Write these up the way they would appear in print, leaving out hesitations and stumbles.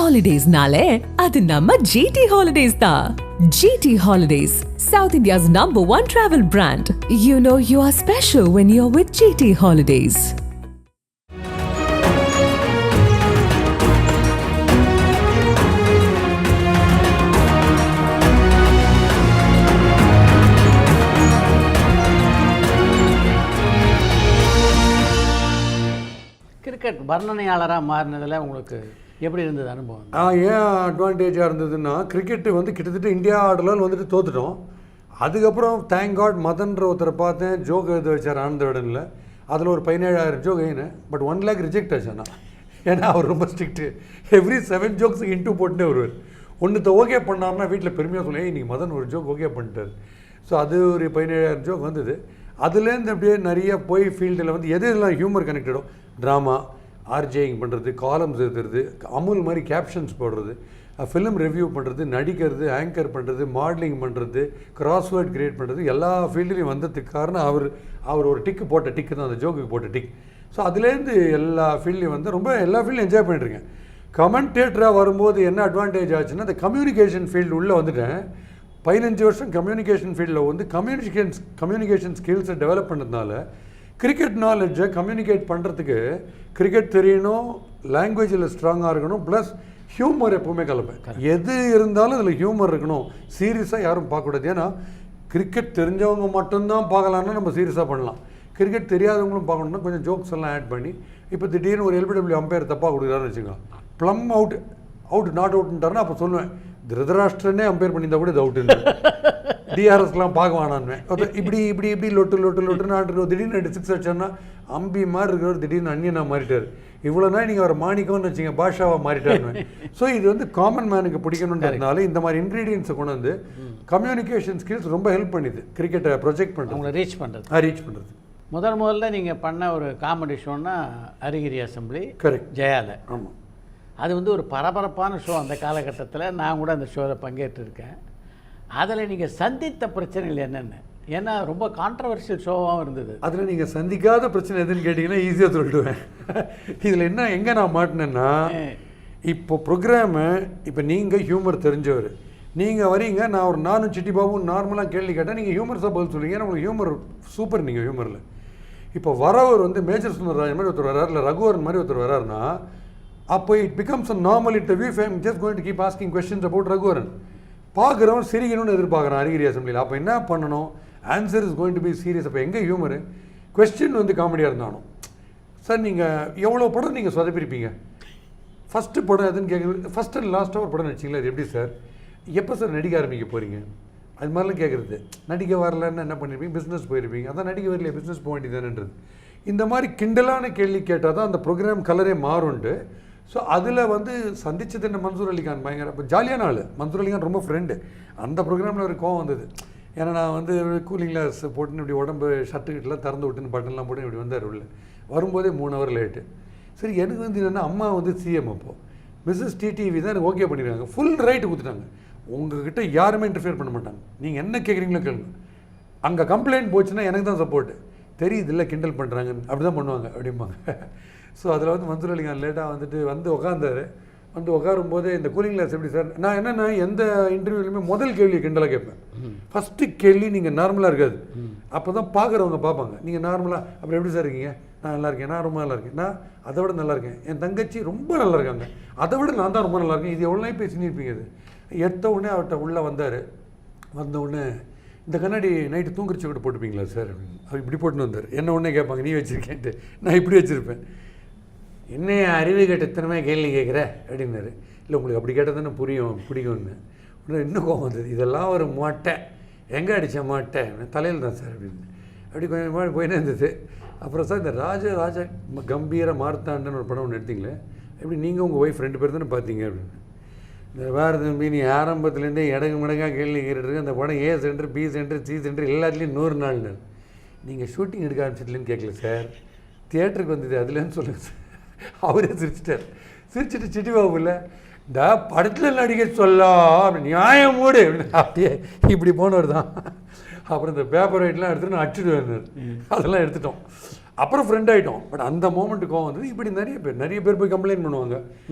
Holidays-nale, adu namma GT Holidays da. GT Holidays, South India's #1 travel brand. You know you are special when you're with GT Holidays. Cricket வர்ணனையாளராக மாறினதில் உங்களுக்கு எப்படி இருந்தது அனுபவம்? ஏன் அட்வான்டேஜாக இருந்ததுன்னா, கிரிக்கெட்டு வந்து கிட்டத்தட்ட இந்தியா ஆடலான்னு வந்துட்டு தோத்துட்டோம். அதுக்கப்புறம் தேங்க் காட் மதன்ற ஒருத்தரை பார்த்தேன், ஜோக் எழுத வச்சார் ஆனந்த விடனில். அதில் ஒரு 17,000 ஜோக் ஏன்னு, பட் 1 lakh ரிஜெக்ட் ஆச்சுண்ணா. ஏன்னா அவர் ரொம்ப ஸ்ட்ரிக்ட்டு. எவ்ரி 7 ஜோக்ஸுக்கு இன்டூ போட்டுட்டே வருவார். ஒன்றுத்த ஓகே பண்ணார்னா வீட்டில் பெருமையாக சொல்லுவேன், இன்றைக்கி மதன் ஒரு ஜோக் ஓகே பண்ணிட்டார். ஸோ அது ஒரு 17,000 ஜோக் வந்தது. அதுலேருந்து அப்படியே நிறைய போய் ஃபீல்டில் வந்து எது எல்லாம் ஹியூமர் கனெக்டடோ, ட்ராமா, ஆர்ஜேயிங் பண்ணுறது, காலம்ஸ் எழுதுறது, அமுல் மாதிரி கேப்ஷன்ஸ் போடுறது, ஃபிலிம் ரிவ்யூ பண்ணுறது, நடிக்கிறது, ஆங்கர் பண்ணுறது, மாடலிங் பண்ணுறது, கிராஸ்வேர்ட் கிரியேட் பண்ணுறது, எல்லா ஃபீல்டுலேயும் வந்ததுக்கு காரணம் அவர் ஒரு டிக்கு போட்ட டிக்கு தான், அந்த ஜோக்குக்கு போட்ட டிக். ஸோ அதுலேருந்து எல்லா ஃபீல்ட்லேயும் வந்து ரொம்ப எல்லா ஃபீல்டும் என்ஜாய் பண்ணிட்டுருக்கேன். கமெண்டேட்டராக வரும்போது என்ன அட்வான்டேஜ் ஆச்சுன்னா, அந்த கம்யூனிகேஷன் ஃபீல்டு உள்ளே வந்துட்டேன். 15 வருஷம் கம்யூனிகேஷன் ஃபீல்டில் வந்து கம்யூனிகேஷன் ஸ்கில்ஸை டெவலப் பண்ணதுனால கிரிக்கெட் நாலேஜை கம்யூனிகேட் பண்ணுறதுக்கு கிரிக்கெட் தெரியணும், லாங்குவேஜில் ஸ்ட்ராங்காக இருக்கணும், ப்ளஸ் ஹியூமர் எப்போவுமே கலப்பேன். எது இருந்தாலும் அதில் ஹியூமர் இருக்கணும். சீரியஸாக யாரும் பார்க்கக்கூடாது. ஏன்னா கிரிக்கெட் தெரிஞ்சவங்க மட்டும்தான் பார்க்கலான்னா நம்ம சீரியஸாக பண்ணலாம். கிரிக்கெட் தெரியாதவங்களும் பார்க்கணுன்னா கொஞ்சம் ஜோக்ஸ் எல்லாம் ஆட் பண்ணி, இப்போ திடீர்னு ஒரு LBW அம்பையர் தப்பாக கொடுக்குறாருன்னு வச்சுக்கோங்க, ப்ளம் அவுட் நாட் அவுட்ன்றாருன்னா அப்போ சொல்லுவேன், திருதராஷ்டிரனே அம்பையர் பண்ணியிருந்தா கூட இது அவுட்டு. டிஆர்எஸ்லாம் பார்க்க வேணான்னு இப்படி லொட்டு திடீர்னு 6 அடிச்சோன்னா அம்பி மாதிரி இருக்கிறவர் திடீர்னு அந்நியனாக மாறிட்டார். இவ்வளோ நாள் நீங்கள் அவர் மாணிக்கம்னு வச்சுங்க, பாஷாவாக மாறிட்டாருன்னு. ஸோ இது வந்து காமன் மேனுக்கு பிடிக்கணுன்றதுனால இந்த மாதிரி இன்க்ரீடியன்ஸை கொண்டு வந்து கம்யூனிகேஷன் ஸ்கில்ஸ் ரொம்ப ஹெல்ப் பண்ணிது கிரிக்கெட்டை ப்ரொஜெக்ட் பண்ணுறது, உங்களை ரீச் பண்ணுறது. முதல்ல நீங்கள் பண்ண ஒரு காமெடி ஷோன்னா அரிகிரி அசம்பிளி. கரெக்ட். ஜெயால. ஆமாம். அது வந்து ஒரு பரபரப்பான ஷோ. அந்த காலகட்டத்தில் நான் கூட அந்த ஷோவில் பங்கேற்றிருக்கேன். அதில் நீங்கள் சந்தித்த பிரச்சனைகள் என்னென்ன? ஏன்னா ரொம்ப கான்ட்ரவர்ஷியல் ஷோவாகவும் இருந்தது. அதில் நீங்கள் சந்திக்காத பிரச்சனை எதுன்னு கேட்டிங்கன்னா ஈஸியாக சொல்லிடுவேன். இதில் என்ன எங்கே நான் மாட்டினேன்னா, இப்போ ப்ரோக்ராமு, இப்போ நீங்கள் ஹியூமர் தெரிஞ்சவர், நீங்கள் வரீங்க, நானும் சிட்டி பாபும் நார்மலாக கேள்வி கேட்டால் நீங்கள் ஹியூமர்ஸாக பதில் சொல்லுவீங்க. ஏன்னா உங்களுக்கு ஹியூமர் சூப்பர். நீங்கள் ஹியூமரில் இப்போ வரவர் வந்து மேஜர் சுந்தரராஜன் மாதிரி ஒருத்தர் வர்றாரு, இல்லை ரகுவரன் மாதிரி ஒருத்தர் வர்றாருன்னா, அப்போ it becomes a normal interview. I am just going to keep asking questions about Raghuvaran. பார்க்குறவன் சிரிக்கணும்னு எதிர்பார்க்குறான் அரிகிரி அசம்பிளியில். அப்போ என்ன பண்ணணும்? Answer is going to be serious. அப்போ எங்கே ஹியூமரு? கொஸ்டின் வந்து காமெடியாக இருந்தாலும் சார், நீங்கள் எவ்வளோ படம் நீங்கள் சொதப்பிருப்பீங்க, ஃபஸ்ட்டு படம் எதுன்னு கேட்குறது, ஃபஸ்ட் அண்ட் லாஸ்ட்டாக ஒரு படம் நடிச்சிங்களா, அது எப்படி சார், எப்போ சார் நடிக்க ஆரம்பிக்க போகிறீங்க, அது மாதிரிலாம் கேட்குறது. நடிக்க வரலன்னு என்ன பண்ணியிருப்பீங்க, பிஸ்னஸ் போயிருப்பீங்க, அதான் நடிக்க வரலையே, பிஸ்னஸ் போக வேண்டியதானன்றது. இந்த மாதிரி கிண்டலான கேள்வி கேட்டால் தான் அந்த ப்ரோக்ராம் கலரே மாறுண்டு. ஸோ அதில் வந்து சந்திச்சது என்ன, மன்சூர் அலிகான் பயங்கர இப்போ ஜாலியான ஆள். மன்சூர் அலிகான் ரொம்ப ஃப்ரெண்டு. அந்த ப்ரோக்ராமில் ஒரு கோவம் வந்தது. ஏன்னா நான் வந்து கூலிங் கிளாஸ் போட்டுன்னு இப்படி உடம்பு ஷர்ட்டுக்கிட்டலாம் திறந்து விட்டுன்னு பட்டன்லாம் போட்டு இப்படி வந்தார் உள்ள. வரும்போதே 3 hour லேட்டு. சரி, எனக்கு வந்து என்னென்னா, அம்மா வந்து சிஎம், அப்போது மிஸ்ஸஸ் டிடிவி தான் எனக்கு ஓகே பண்ணிடுறாங்க, ஃபுல் ரைட்டு கொடுத்துட்டாங்க. உங்ககிட்ட யாருமே இன்டர்ஃபியர் பண்ண மாட்டாங்க, நீங்கள் என்ன கேட்குறீங்களோ கேளுங்க. அங்கே கம்ப்ளைண்ட் போச்சுன்னா எனக்கு தான் சப்போர்ட்டு. தெரியுது இல்லை, கிண்டல் பண்ணுறாங்கன்னு அப்படி தான் பண்ணுவாங்க அப்படிம்பாங்க. ஸோ அதில் வந்து மன்சூர் அலிகான் லேட்டாக வந்து உட்காந்தாரு. வந்து உட்காரும் போதே இந்த கூலிங் கிளாஸ் எப்படி சார், நான் என்னென்னா எந்த இன்டர்வியூலையுமே முதல் கேள்வியை கிண்டலாக கேட்பேன். ஃபஸ்ட்டு கேள்வி நீங்கள் நார்மலாக இருக்காது. அப்போ தான் பார்க்குறவங்க பார்ப்பாங்க, நீங்கள் நார்மலாக அப்புறம் எப்படி சார் இருக்கீங்க, நான் நல்லா இருக்கேன், நான் ரொம்ப நல்லா இருக்கேன், நான் அதை விட நல்லா இருக்கேன், என் தங்கச்சி ரொம்ப நல்லா இருக்காங்க, அதை விட நான் தான் ரொம்ப நல்லா இருக்கேன், இது எவ்வளோ நாள் பேசினு இருப்பீங்க. இது எடுத்த உடனே அவர்கிட்ட உள்ளே வந்தார். வந்த உடனே, இந்த கண்ணாடி நைட்டு தூங்குறச்சி கூட போட்டுப்பீங்களா சார் அப்படின்னு. அவர் இப்படி போட்டுன்னு வந்தார். என்ன உடனே கேட்பாங்க, நீ வச்சுருக்கேன்ட்டு. நான் இப்படி வச்சுருப்பேன். என்னைய அறிவு கேட்டத்தனமே கேள்வி கேட்குற அப்படின்னாரு. இல்லை, உங்களுக்கு அப்படி கேட்டால் தானே பிடிக்கும்னு. உடனே இன்னும் கோவம் வந்தது. இதெல்லாம் ஒரு மாட்டை, எங்கே அடித்த மாட்டை, தலையில் தான் சார் அப்படின்னு. அப்படி கொஞ்சம் போயினே இருந்தது. அப்புறம் சார், இந்த ராஜ கம்பீர மார்த்தாண்டன்னு ஒரு படம் ஒன்று எடுத்தீங்களே, எப்படி நீங்கள் உங்கள் ஒய்ஃப் 2 பேர் தானே பார்த்தீங்க அப்படின்னு. இந்த வேறு தம்பி, நீ ஆரம்பத்துலேருந்தே மடங்காக கேள்வி கேட்டுருக்கு. அந்த படம் A centre, B centre, C centre எல்லாத்துலேயும் 100 நாள்னு. நீங்கள் ஷூட்டிங் எடுக்க ஆரம்பிச்சிட்டுலன்னு கேட்கல சார், தியேட்டருக்கு வந்தது அதுலேன்னு சொல்லுங்கள் சார். அவரே சிரிச்சிட்டார். சிரிச்சிட்டு சிட்டி பாபு இல்லை, இந்த படத்தில் நடிக்க சொல்ல நியாயம் மூடு அப்படியே இப்படி போனவர் தான். அப்புறம் இந்த பேப்பர் ரைட்லாம் எடுத்துகிட்டு நான் அடிச்சுட்டு வந்தார். அதெல்லாம் எடுத்துட்டோம். அப்புறம் ஃப்ரெண்ட் ஆகிட்டோம். பட் அந்த மோமெண்ட்டு கோவம் வந்தது. இப்படி நிறைய பேர் போய் கம்ப்ளைண்ட் பண்ணுவாங்க.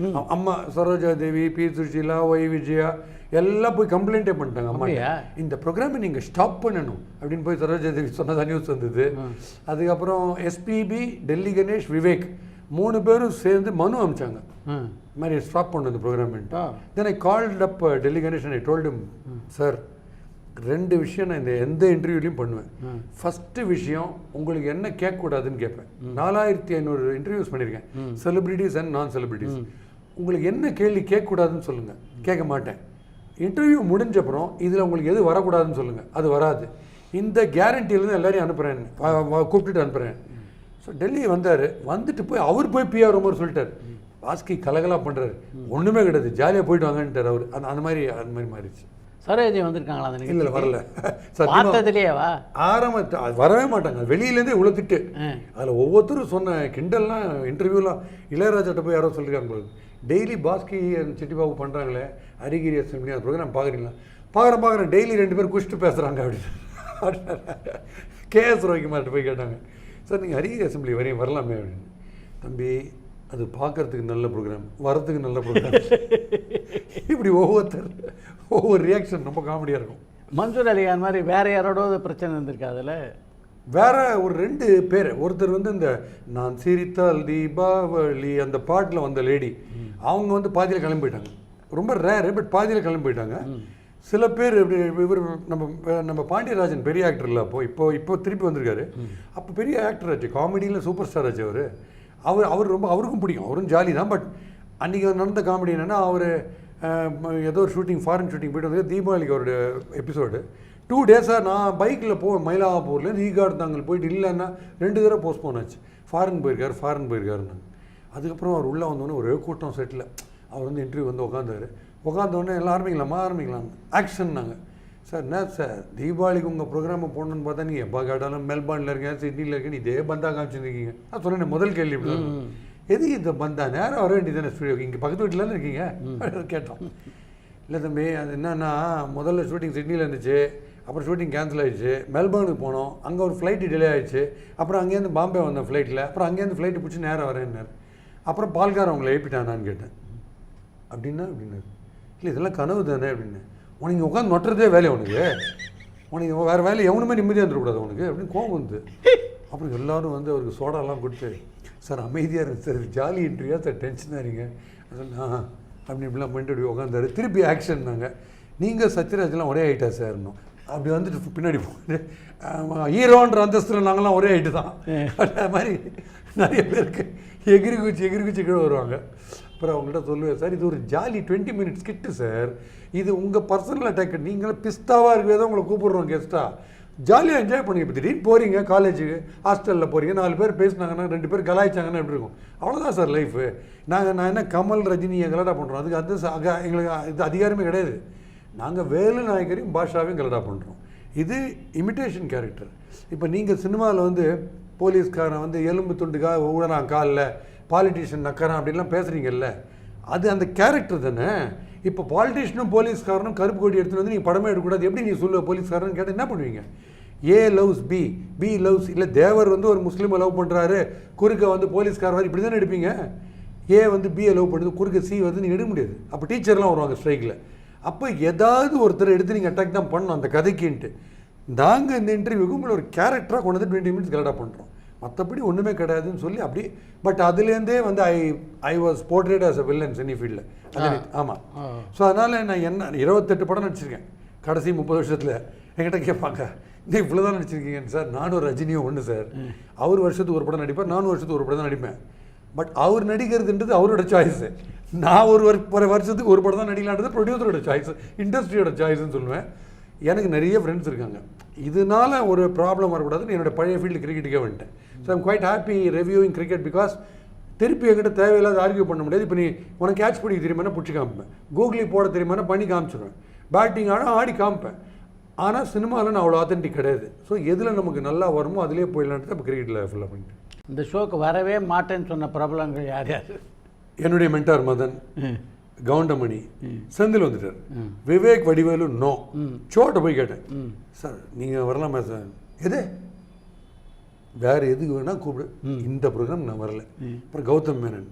அம்மா சரோஜா தேவி, பி சுஷீலா, ஒய் விஜயா எல்லாம் போய் கம்ப்ளைண்ட்டே பண்ணிட்டாங்க. அம்மா இந்த ப்ரோக்ராமை நீங்கள் ஸ்டாப் பண்ணணும் அப்படின்னு போய் சரோஜா தேவி சொன்னதாக நியூஸ் வந்தது. அதுக்கப்புறம் எஸ்பிபி, டெல்லி கணேஷ், விவேக் 3 பேரும் சேர்ந்து மனு அமிச்சாங்க, இந்த மாதிரி ஸ்டாப் பண்ண இந்த ப்ரோக்ராம்ட்டு. Then I called up Delhi Ganesh and I told him, sir 2 விஷயம் நான் எந்த இன்டர்வியூலையும் பண்ணுவேன். ஃபஸ்ட்டு விஷயம், உங்களுக்கு என்ன கேட்கக்கூடாதுன்னு கேட்பேன். 4500 இன்டர்வியூஸ் பண்ணியிருக்கேன், செலிபிரிட்டிஸ் அண்ட் நான் செலிபிரிட்டிஸ். உங்களுக்கு என்ன கேள்வி கேட்கக்கூடாதுன்னு சொல்லுங்கள், கேட்க மாட்டேன். இன்டர்வியூ முடிஞ்சப்புறம் இதில் உங்களுக்கு எது வரக்கூடாதுன்னு சொல்லுங்கள், அது வராது. இந்த கேரண்டியிலேருந்து எல்லாரையும் அனுப்புகிறேன், கூப்பிட்டுட்டு அனுப்புகிறேன். ஸோ டெல்லி வந்தார். வந்துட்டு அவர் போய் பிஆர் உமர் சொல்லிட்டார், பாஸ்கி கலகலாக பண்ணுறாரு, ஒன்றுமே கிடையாது, ஜாலியாக போயிட்டு வாங்கன்ட்டார் அவர். அந்த மாதிரி மாறிடுச்சு. சரோஜி வந்திருக்காங்களா? இல்லை வரல. பார்த்ததுலேயேவா? வரவே மாட்டாங்க, வெளியிலேருந்தே இவ்வளோ திட்டு. அதில் ஒவ்வொருத்தரும் சொன்ன கிண்டல்லாம் இன்டர்வியூலாம் இளையராஜாட்ட போய் யாரோ சொல்லியிருக்காங்க, டெய்லி பாஸ்கி சிட்டிபாபு பண்ணுறாங்களே அரிகிரி அசம்பிளி அந்த ப்ரோக்ராம் பார்க்குறீங்களா? பார்க்குறேன், டெய்லி 2 பேர் குஷ்ட்டு பேசுகிறாங்க அப்படின்னு. கேஎஸ் ரவிக்குமார்ட்ட போய் கேட்டாங்க, சார் நீங்கள் அரிகிரி அசம்பிளி வரையும் வரலாமே அப்படின்னு. தம்பி அது பார்க்குறதுக்கு நல்ல ப்ரோக்ராம், வரத்துக்கு நல்ல ப்ரோக்ராம். இப்படி ஒவ்வொரு ரியாக்ஷன் ரொம்ப காமெடியாக இருக்கும். மன்சூர் அலிகான் மாதிரி வேற யாரோட பிரச்சனை இருந்திருக்கு அதில்? வேற ஒரு 2 பேர். ஒருத்தர் இந்த நான் சிரித்தால் தீபாவளி அந்த பாட்டில் வந்த லேடி, அவங்க பாதியில் கிளம்பி போயிட்டாங்க. ரொம்ப ரேரு, பட் பாதியில் கிளம்பி போயிட்டாங்க. சில பேர் இவர் நம்ம பாண்டியராஜன் பெரிய ஆக்டர் இல்லை, இப்போ திருப்பி வந்திருக்காரு. அப்போ பெரிய ஆக்டர் ஆச்சு, காமெடியில் சூப்பர் ஸ்டார் ஆச்சு அவர் ரொம்ப அவருக்கும் பிடிக்கும், அவரும் ஜாலி தான். பட் அன்றைக்கி நடந்த காமெடி என்னென்னா, அவர் ஏதோ ஒரு ஷூட்டிங், ஃபாரின் ஷூட்டிங் போய்ட்டு வந்து தீபாவளிக்கு அவருடைய எபிசோடு 2 டேஸாக நான் பைக்கில் போவேன் மயிலாப்பூர்லேருந்து ஈகாடு தாங்கல் போயிட்டு, இல்லைன்னா 2 தடவை போஸ்ட்போன் ஆச்சு. ஃபாரின் போயிருக்காருன்னு. அதுக்கப்புறம் அவர் உள்ளே வந்தோடனே ஒரே கூட்டம் செட்டில் அவர் இன்டர்வியூ உட்காந்தோடனே எல்லாம் ஆரம்பிக்கலாம் ஆக்ஷன்னாங்க. சார் என்ன சார் தீபாவளிக்கு உங்கள் ப்ரோக்ராமை போடணுன்னு பார்த்தா நீங்கள் எப்போ கேட்டாலும் மெல்பர்னில் இருக்கேன், சிட்னியில் இருக்கேன், இதே பந்தா காமிச்சுருக்கீங்க. நான் சொன்னேன் முதல் கேள்வி இப்படி எது இந்த பந்தா, நேரம் வர வேண்டியதானே ஸ்டுடியோக்கு, இங்கே பக்கத்து வீட்டில் இருக்கீங்க கேட்டோம். இல்லை தம்பி அது என்னன்னா, முதல்ல ஷூட்டிங் சிட்னியில் இருந்துச்சு, அப்புறம் ஷூட்டிங் கேன்சல் ஆகிடுச்சு, மெல்பர்னுக்கு போனோம், அங்கே ஒரு ஃப்ளைட்டு டிலே ஆகிடுச்சு, அப்புறம் அங்கேருந்து பாம்பே வந்தேன் ஃப்ளைட்டில், அப்புறம் அங்கேருந்து ஃப்ளைட்டு பிடிச்சி நேரம் வரேன்னார். அப்புறம் பால்கார் அவங்களை எழுப்பிட்டானான்னு கேட்டேன். அப்படின்னாரு. இல்லை இதெல்லாம் கனவு தானே அப்படின்னு. உனக்கு உட்காந்து நொட்டுறதே வேலையை உனக்கு வேறு வேலை எவனுமே நிம்மதியாக இருந்துடக்கூடாது உனக்கு அப்படின்னு கோவம் வந்து. அப்புறம் எல்லோரும் அவருக்கு சோடாலாம் கொடுத்து, சார் அமைதியாக இருக்கு சார், ஜாலி இன்ட்ரியா சார், டென்ஷனாக இருங்க அப்படி இப்படிலாம் பண்ணிட்டு அப்படி உட்காந்தாரு. திருப்பி ஆக்ஷன்னாங்க, நீங்கள் சத்யராஜ்லாம் ஒரே ஆகிட்டா சார் இன்னும் அப்படி வந்துட்டு பின்னாடி போட்டு ஹீரோன்ற அந்தஸ்தில் நாங்களாம் ஒரே ஆகிட்டு தான். அது மாதிரி நிறைய பேருக்கு எகிரி குச்சி கீழே வருவாங்க. அப்புறம் அவங்கள்ட்ட சொல்லுவேன், சார் இது ஒரு ஜாலி 20 மினிட்ஸ் கிட்டு சார், இது உங்கள் பர்சனல் அட்டாக், நீங்களும் பிஸ்தாவாக இருக்கவே தான் உங்களை கூப்பிடுறோம் கெஸ்ட்டாக, ஜாலியாக என்ஜாய் பண்ணுங்க. இப்போ திடீர்னு போகிறீங்க காலேஜுக்கு, ஹாஸ்டலில் போகிறீங்க, 4 பேர் பேசினாங்கன்னா 2 பேர் கலாய்ச்சாங்கன்னா எப்படி இருக்கும்? அவ்வளோதான் சார் லைஃபு. நான் என்ன கமல் ரஜினியை கலடா பண்ணுறோம், அதுக்கு எங்களுக்கு இது அதிகாரமே கிடையாது. நாங்கள் வேலு நாயகரையும் பாஷாவையும் கலடா பண்ணுறோம். இது இமிட்டேஷன் கேரக்டர். இப்போ நீங்கள் சினிமாவில் போலீஸ்காரன் எலும்பு துண்டுக்காக ஊழறான் காலில், பாலிட்டிஷியன் நக்கறான் அப்படின்லாம் பேசுகிறீங்கல்ல, அது அந்த கேரக்டர் தானே. இப்போ பாலிட்டிஷியனும் போலீஸ்காரனும் கருப்பு கொடி எடுத்துகிட்டு நீங்கள் படமே எடுக்கக்கூடாது எப்படி நீ சொல்லுவ? போலீஸ்காரன் கேட்டால் என்ன பண்ணுவீங்க? ஏ லவ்ஸ் பி, பி லவ்ஸ், இல்லை தேவர் ஒரு முஸ்லீமை லவ் பண்ணுறாரு, குறுக்க போலீஸ்காரர் இப்படி தானே எடுப்பீங்க. ஏ பிஏ லவ் பண்ணுது, குறுக்க சி நீங்கள் எடுக்க முடியாது. அப்போ டீச்சர்லாம் வருவாங்க ஸ்ட்ரைக்கில். அப்போ ஏதாவது ஒருத்தர் எடுத்து நீங்கள் அட்டாக் தான் பண்ணணும் அந்த கதைக்குன்ட்டு. நாங்கள் இந்த இன்டர்வியூக்கு உங்களை ஒரு கேரக்டராக கொண்டு 20 மினிட்ஸ் கலடாக பண்ணுறோம், மற்றபடி ஒன்றுமே கிடையாதுன்னு சொல்லி அப்படி. பட் அதுலேருந்தே I was portrayed as a villain cine ஃபீல்டில். ஆமாம். ஸோ அதனால் நான் 28 படம் நடிச்சிருக்கேன் கடைசி 30 வருஷத்தில். என்கிட்ட கேட்பாங்க, நீ இவ்வளோ தான் நடிச்சிருக்கீங்கன்னு. சார் நானும் ரஜினியும் ஒன்று சார், அவர் வருஷத்துக்கு ஒரு படம் நடிப்பார், நானும் வருஷத்துக்கு ஒரு படம் தான் நடிப்பேன். பட் அவர் நடிக்கிறதுன்றது அவரோட சாய்ஸு. நான் ஒரு வருஷத்துக்கு ஒரு படம் தான் நடிக்கலான்றது ப்ரொடியூசரோட சாய்ஸ், இண்டஸ்ட்ரியோட சாய்ஸ்ன்னு சொல்லுவேன். எனக்கு நிறைய ஃப்ரெண்ட்ஸ் இருக்காங்க. இதனால ஒரு ப்ராப்ளம் வரக்கூடாதுன்னு என்னோட பழைய ஃபீல்டு கிரிக்கெட்டுக்கே வந்துட்டேன். So I'm quite happy reviewing cricket because திருப்பி என்கிட்ட தேவையில்லாத ஆர்கியூ பண்ண முடியாது. இப்போ நீ உனக்கு கேட்ச் பிடிக்க தெரியுமானா பிடிச்சி காமிப்பேன், கூகுளி போட தெரியுமானா பண்ணி காமிச்சிடுவேன், பேட்டிங் ஆனால் ஆடி காமிப்பேன். ஆனால் சினிமாவில் நான் அவ்வளோ ஆத்தென்டிக் கிடையாது. ஸோ எதில் நமக்கு நல்லா வருமோ அதிலே போயிடலான்ட்டு இப்போ கிரிக்கெட்டில் ஃபுல்லாக பண்ணிட்டேன். இந்த ஷோக்கு வரவே மாட்டேன்னு சொன்ன பிரபலங்கள் யார் யார்? என்னுடைய மென்டார் மதன், கவுண்டமணி, செந்தில் வந்துட்டார், விவேக் வடிவேலு நோ. சோட்ட போய் கேட்டேன், சார் நீங்கள் வரலாமா சார்? எது வேறு எதுக்கு வேணால் கூப்பிடு, இந்த ப்ரோக்ராம் நான் வரல. அப்புறம் கௌதம் மேனன்,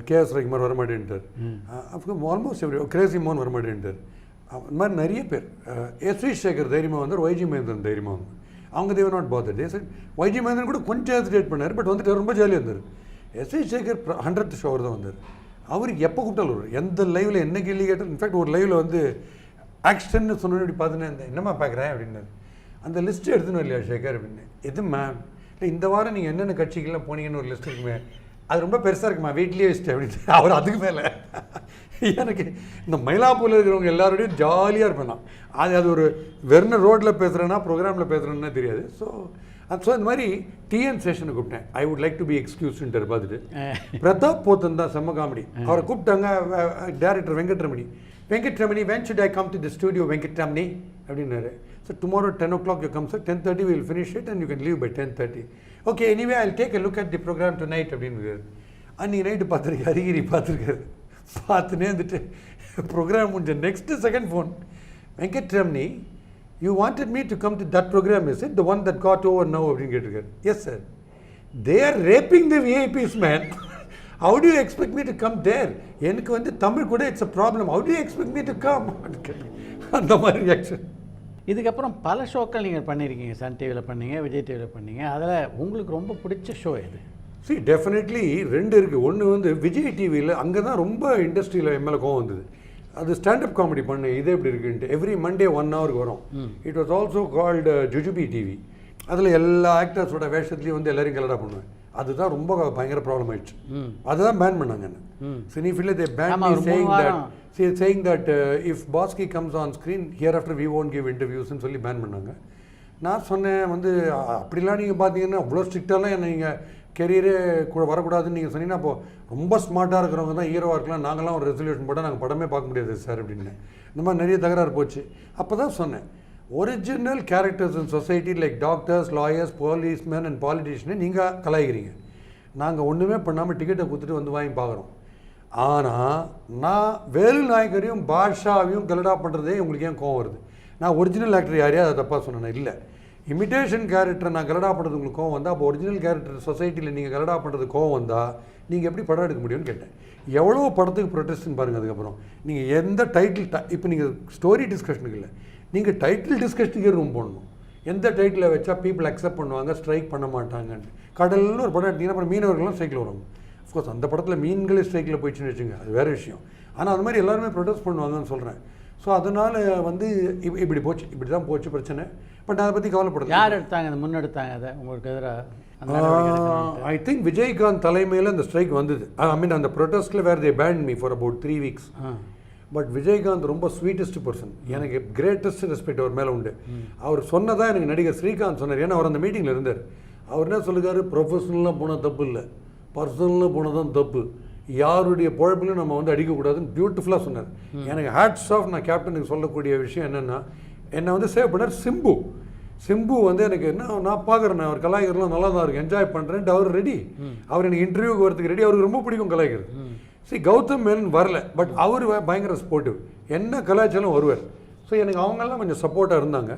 கேஎஸ் ரவிக்குமார் வரமாட்டேன்ட்டார், அப்புறம் ஆல்மோஸ்ட் கிரேசி மோகன் வரமாட்டேன்ட்டார். அந்த மாதிரி நிறைய பேர். எஸ்வி சேகர் தைரியமாக வந்தார், ஒய்ஜி மகேந்திரன் தைரியமாக வந்தார். அவங்க தேவர் நாட் பாத்தர். ஒய்ஜி மகேந்திரன் கூட கொஞ்சம் ஹெசிடேட் பண்ணார், பட் வந்துட்டு ரொம்ப ஜாலியாக இருந்தார். எஸ்வி சேகர் 100th ஷோ தான் வந்தார். அவருக்கு எப்போ கூப்பிட்டாலும் வரும், எந்த லைவில் என்ன கேள்வி கேட்டால். இன்ஃபேக்ட் ஒரு லைவில் வந்து ஆக்ஷன்னு சொன்ன இப்படி பார்த்துன்னு என்னம்மா பார்க்குறேன் அப்படின்னாரு. அந்த லிஸ்ட்டு எடுத்துன்னு இல்லையா சேகர் அப்படின்னு. எது மேம் இல்லை இந்த வாரம் நீங்கள் என்னென்ன கட்சிகள்லாம் போனீங்கன்னு ஒரு லிஸ்ட் இருக்குமே, அது ரொம்ப பெருசாக இருக்குமா, வீட்லேயே வச்சுட்டு அப்படின்னு. அவர் அதுக்கு மேலே எனக்கு இந்த மயிலாப்பூரில் இருக்கிறவங்க எல்லாரோடையும் ஜாலியாக இருப்பேன் நான். அது ஒரு வெறும் ரோட்டில் பேசுகிறேன்னா ப்ரோக்ராமில் பேசுகிறேன்னா தெரியாது. ஸோ இந்த மாதிரி டிஎன் சேஷனை கூப்பிட்டேன். I would like to be எக்ஸ்கியூஸ்ன்ட்டு பார்த்துட்டு. பிரதாப் போத்தன் தான் செம்ம காமெடி. அவரை கூப்பிட்டாங்க director Venkataramani. when should I come to the studio, Venkatramani? அப்படின்னாரு. So tomorrow 10 o'clock you come, sir. 10:30 we will finish it and you can leave by 10:30. Okay, anyway I'll take a look at the program tonight அப்படின்னு. அன்றைக்கி night பார்த்துருக்காரு, ஹரிகிரி பார்த்துருக்காரு. பார்த்துனே வந்துட்டு program முடிஞ்ச next second phone, Venkataramani you wanted me to come to that program, is it? The one that got over now அப்படின்னு கேட்டிருக்காரு. Yes sir. They are raping the VIPs, man. How do you expect me to come there? எனக்கு வந்து தமிழ் கூட it's a problem. How do you expect me to come? அந்த மாதிரி reaction. இதுக்கப்புறம் பல ஷோக்கள் நீங்கள் பண்ணியிருக்கீங்க. சன் டிவியில் பண்ணீங்க, விஜய் டிவியில் பண்ணீங்க. அதில் உங்களுக்கு ரொம்ப பிடிச்ச ஷோ எது? டெஃபினெட்லி ரெண்டு இருக்குது. ஒன்று வந்து விஜய் டிவியில், அங்கே தான் ரொம்ப இண்டஸ்ட்ரியில் எம்எல்ஏ கோவம் வந்தது. அது ஸ்டாண்டப் காமெடி பண்ணு, இதே எப்படி இருக்குன்ட்டு. எவ்ரி மண்டே 1 hour வரும். It was also called Jujubi TV. அதில் எல்லா ஆக்டர்ஸோட வேஷத்துலேயும் வந்து எல்லாரையும் கலராக பண்ணுவேன். அதுதான் ரொம்ப பயங்கர ப்ராப்ளம் ஆயிடுச்சு. அதுதான் பேன் பண்ணாங்க என்ன. சினி ஃபீல்டில் they ban me saying that if Bosky comes on screen hereafter we won't give interviews ன்னு சொல்லி பேன் பண்ணாங்க. நான் சொன்னேன் வந்து அப்படிலாம் நீங்கள் பார்த்தீங்கன்னா அவ்வளோ ஸ்ட்ரிக்டாலாம் என்ன நீங்கள் கெரியரே கூட வரக்கூடாதுன்னு நீங்கள் சொன்னீங்கன்னா அப்போ ரொம்ப ஸ்மார்ட்டாக இருக்கிறவங்க தான் ஹீரோவாக இருக்கலாம், நாங்களாம் ஒரு ரெசல்யூஷன் போட்டால் நாங்கள் படமே பார்க்க முடியாது சார் அப்படின்னு. இந்த மாதிரி நிறைய தகராறு போச்சு. அப்போ தான் சொன்னேன், original characters in society like doctors, lawyers, policeman and பாலிட்டிஷியனை நீங்கள் கலாய்க்கிறீங்க. நாங்கள் ஒன்றுமே பண்ணாமல் டிக்கெட்டை கொடுத்துட்டு வந்து வாங்கி பார்க்குறோம். ஆனால் நான் வேலு நாயக்கரையும் பாஷாவையும் கலடா பண்ணுறதே உங்களுக்கு ஏன் கோவம் வருது? நான் ஒரிஜினல் ஆக்டர் யாரையா அதை தப்பாக சொன்னேன்? இல்லை, இமிட்டேஷன் கேரக்டரை நான் கலடா பண்ணுறது உங்களுக்கு கோவம் வந்தால், அப்போ ஒரிஜினல் கேரக்டர் சொசைட்டியில் நீங்கள் கலடா பண்ணுறது கோவம் வந்தால் நீங்கள் எப்படி படம் எடுக்க முடியும்னு கேட்டேன். எவ்வளோ படத்துக்கு ப்ரொடெஸ்ட்னு பாருங்கள். அதுக்கப்புறம் நீங்கள் எந்த டைட்டில் இப்போ நீங்கள் ஸ்டோரி டிஸ்கஷனுக்கு இல்லை, நீங்கள் டைட்டில் டிஸ்கஷனுக்கே ரூம் போடணும். எந்த டைட்டில் வச்சா பீப்புள் அக்செப்ட் பண்ணுவாங்க, ஸ்ட்ரைக் பண்ண மாட்டாங்கன்ட்டு. கடல்னு ஒரு படம் எடுத்திங்கன்னா அப்புறம் மீனவர்கள்லாம் ஸ்ட்ரைக்கில் வருவாங்க. அஃப்கோர்ஸ் அந்த படத்தில் மீன்களே ஸ்ட்ரைக்கில் போயிடுச்சுன்னு வச்சுங்க, அது வேறு விஷயம். ஆனால் அது மாதிரி எல்லாருமே ப்ரொடெஸ்ட் பண்ணுவாங்கன்னு சொல்கிறேன். ஸோ அதனால் வந்து இப்படி போச்சு, இப்படி தான் போச்சு பிரச்சனை. பட் அதை பற்றி கவலைப்படுது. யார் எடுத்தாங்க, அதை முன்னெடுத்தாங்க? அதை உங்களுக்கு எதிராக ஐ திங்க் விஜயகாந்த் தலைமையில் அந்த ஸ்ட்ரைக் வந்தது. ஐ மீன் அந்த ப்ரொடெஸ்ட்டில் வேறு they banned me for about 3 weeks. But Vijayakanth ரொம்ப ஸ்வீட்டஸ்ட் பர்சன். எனக்கு கிரேட்டஸ்ட் ரெஸ்பெக்ட் அவர் மேலே உண்டு. அவர் சொன்னதான் எனக்கு நடிகர் ஸ்ரீகாந்த் சொன்னார். ஏன்னா அவர் அந்த மீட்டிங்கில் இருந்தார். அவர் என்ன சொல்லுறாரு, ப்ரொஃபஷனலாக போனால் தப்பு இல்லை, பர்சனலாக போனால் தான் தப்பு, யாருடைய பொழப்பிலும் நம்ம வந்து அடிக்கக்கூடாதுன்னு பியூட்டிஃபுல்லாக சொன்னார். எனக்கு ஹேட்ஸ் ஆஃப். நான் கேப்டனுக்கு சொல்லக்கூடிய விஷயம் என்னென்னா, என்னை வந்து சேவ் பண்ணார் சிம்பு வந்து எனக்கு என்ன, நான் பார்க்குறேன் அவர் கலாய்கர்லாம் நல்லா தான் இருக்குது, என்ஜாய் பண்ணுறேன்ட்டு அவர் ரெடி. அவர் எனக்கு இன்டர்வியூக்கு வரதுக்கு ரெடி. அவருக்கு ரொம்ப பிடிக்கும் கலாய்கிறது. கௌதம் மேனன் வரல, பட் அவர் பயங்கர சப்போர்ட்டிவ். என்ன கலாச்சாரம் வருவார். ஸோ எனக்கு அவங்கெல்லாம் கொஞ்சம் சப்போர்ட்டாக இருந்தாங்க.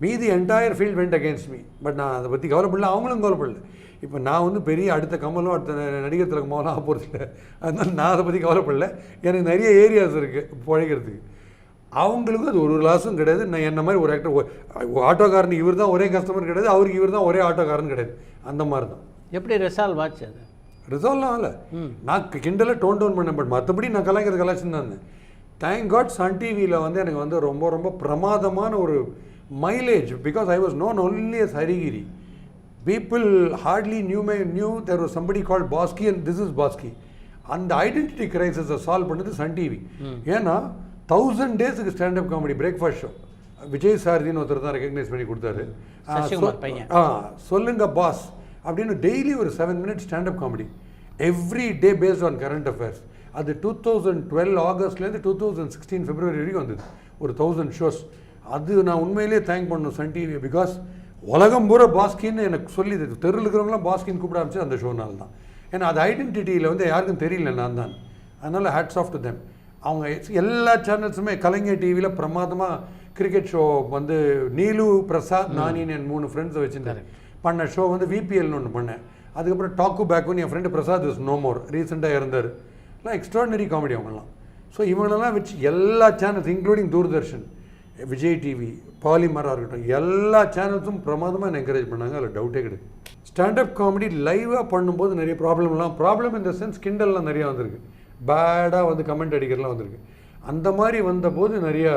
மீதி entire field went against me. But நான் அதை பற்றி கவலைப்படல, அவங்களும் கவலைப்படல. இப்போ நான் வந்து பெரிய அடுத்த கமலும் அடுத்த நடிகர் திலகமாவெல்லாம் ஆக போகிறதில்ல. அதனால நான் அதை பற்றி கவலைப்படல. எனக்கு நிறைய ஏரியாஸ் இருக்குது பிழைக்கிறதுக்கு. அவங்களுக்கும் அது ஒரு லாஸும் கிடையாது. நான் என்ன மாதிரி ஒரு ஆக்டர், ஆட்டோக்காரன் இவர் தான் ஒரே கஸ்டமர் கிடையாது, அவருக்கு இவர் தான் ஒரே ஆட்டோக்காரன் கிடையாது. அந்த மாதிரி தான். எப்படி ரெசால்வ் ஆச்சு? அது ரிசால்வ்லாம் இல்லை. நான் கிண்டலை டோன் பண்ணேன். பட் மற்றபடி நான் கலாய்க்கிறது கலாய்ச்சி தான். தேங்க் காட் சன் டிவியில் வந்து எனக்கு வந்து ரொம்ப ரொம்ப பிரமாதமான ஒரு mileage. Because I was known only as Harigiri. People hardly knew there was somebody called Bosky and this is Bosky. அந்த ஐடென்டிட்டி கிரைசிஸை சால்வ் பண்ணது சன் டிவி. ஏன்னா 1000 டேஸுக்கு stand up comedy breakfast show Vijay சாரதின்னு ஒருத்தர் தான் ரெகக்னைஸ் பண்ணி கொடுத்தாரு. சொல்லுங்க பாஸ் அப்படின்னு டெய்லி ஒரு 7 minutes standup comedy every day based on current affairs. அது 2012 ஆகஸ்ட்லேருந்து 2016 February வரைக்கும் வந்தது. ஒரு 1000 shows. அது நான் உண்மையிலேயே தேங்க் பண்ணணும் சன் டிவி. பிகாஸ் உலகம் பூரா பாஸ்கின்னு எனக்கு சொல்லி தெருவில் இருக்கிறவங்களாம் பாஸ்கின்னு கூப்பிட ஆரம்பிச்சு அந்த ஷோனால தான். ஏன்னா அது ஐடென்டிட்டியில் வந்து யாருக்கும் தெரியல நான் தான். அதனால் ஹேட்ஸ் ஆஃப் டு தெம். அவங்க எல்லா சேனல்ஸுமே கலைஞர் டிவியில் பிரமாதமாக கிரிக்கெட் ஷோ வந்து நீலு பிரசாத் நானின்னு என் 3 ஃப்ரெண்ட்ஸை வச்சுருந்தாரு. பண்ண ஷோ வந்து விபிஎல்னு ஒன்று பண்ணேன். அதுக்கப்புறம் டாக்கு பேக்குன்னு என் friend Prasad is no more ரீசெண்டாக இருந்தார். எல்லாம் எக்ஸ்ட்ராடினரி காமெடி அவங்கெல்லாம். ஸோ இவங்களெல்லாம் வச்சு எல்லா channels including Doordarshan, Vijay TV, பாலிமராக இருக்கட்டும், எல்லா சேனல்ஸும் பிரமாதமாக என்ன என்கரேஜ் பண்ணாங்க. அதில் டவுட்டே கிடையாது. ஸ்டாண்டப் காமெடி லைவாக பண்ணும்போது நிறைய ப்ராப்ளம் இந்த சென்ஸ் கிண்டல்லாம் நிறையா வந்திருக்கு. பேடாக வந்து கமெண்ட் அடிக்கிறதுலாம் வந்திருக்கு. அந்த மாதிரி வந்தபோது நிறையா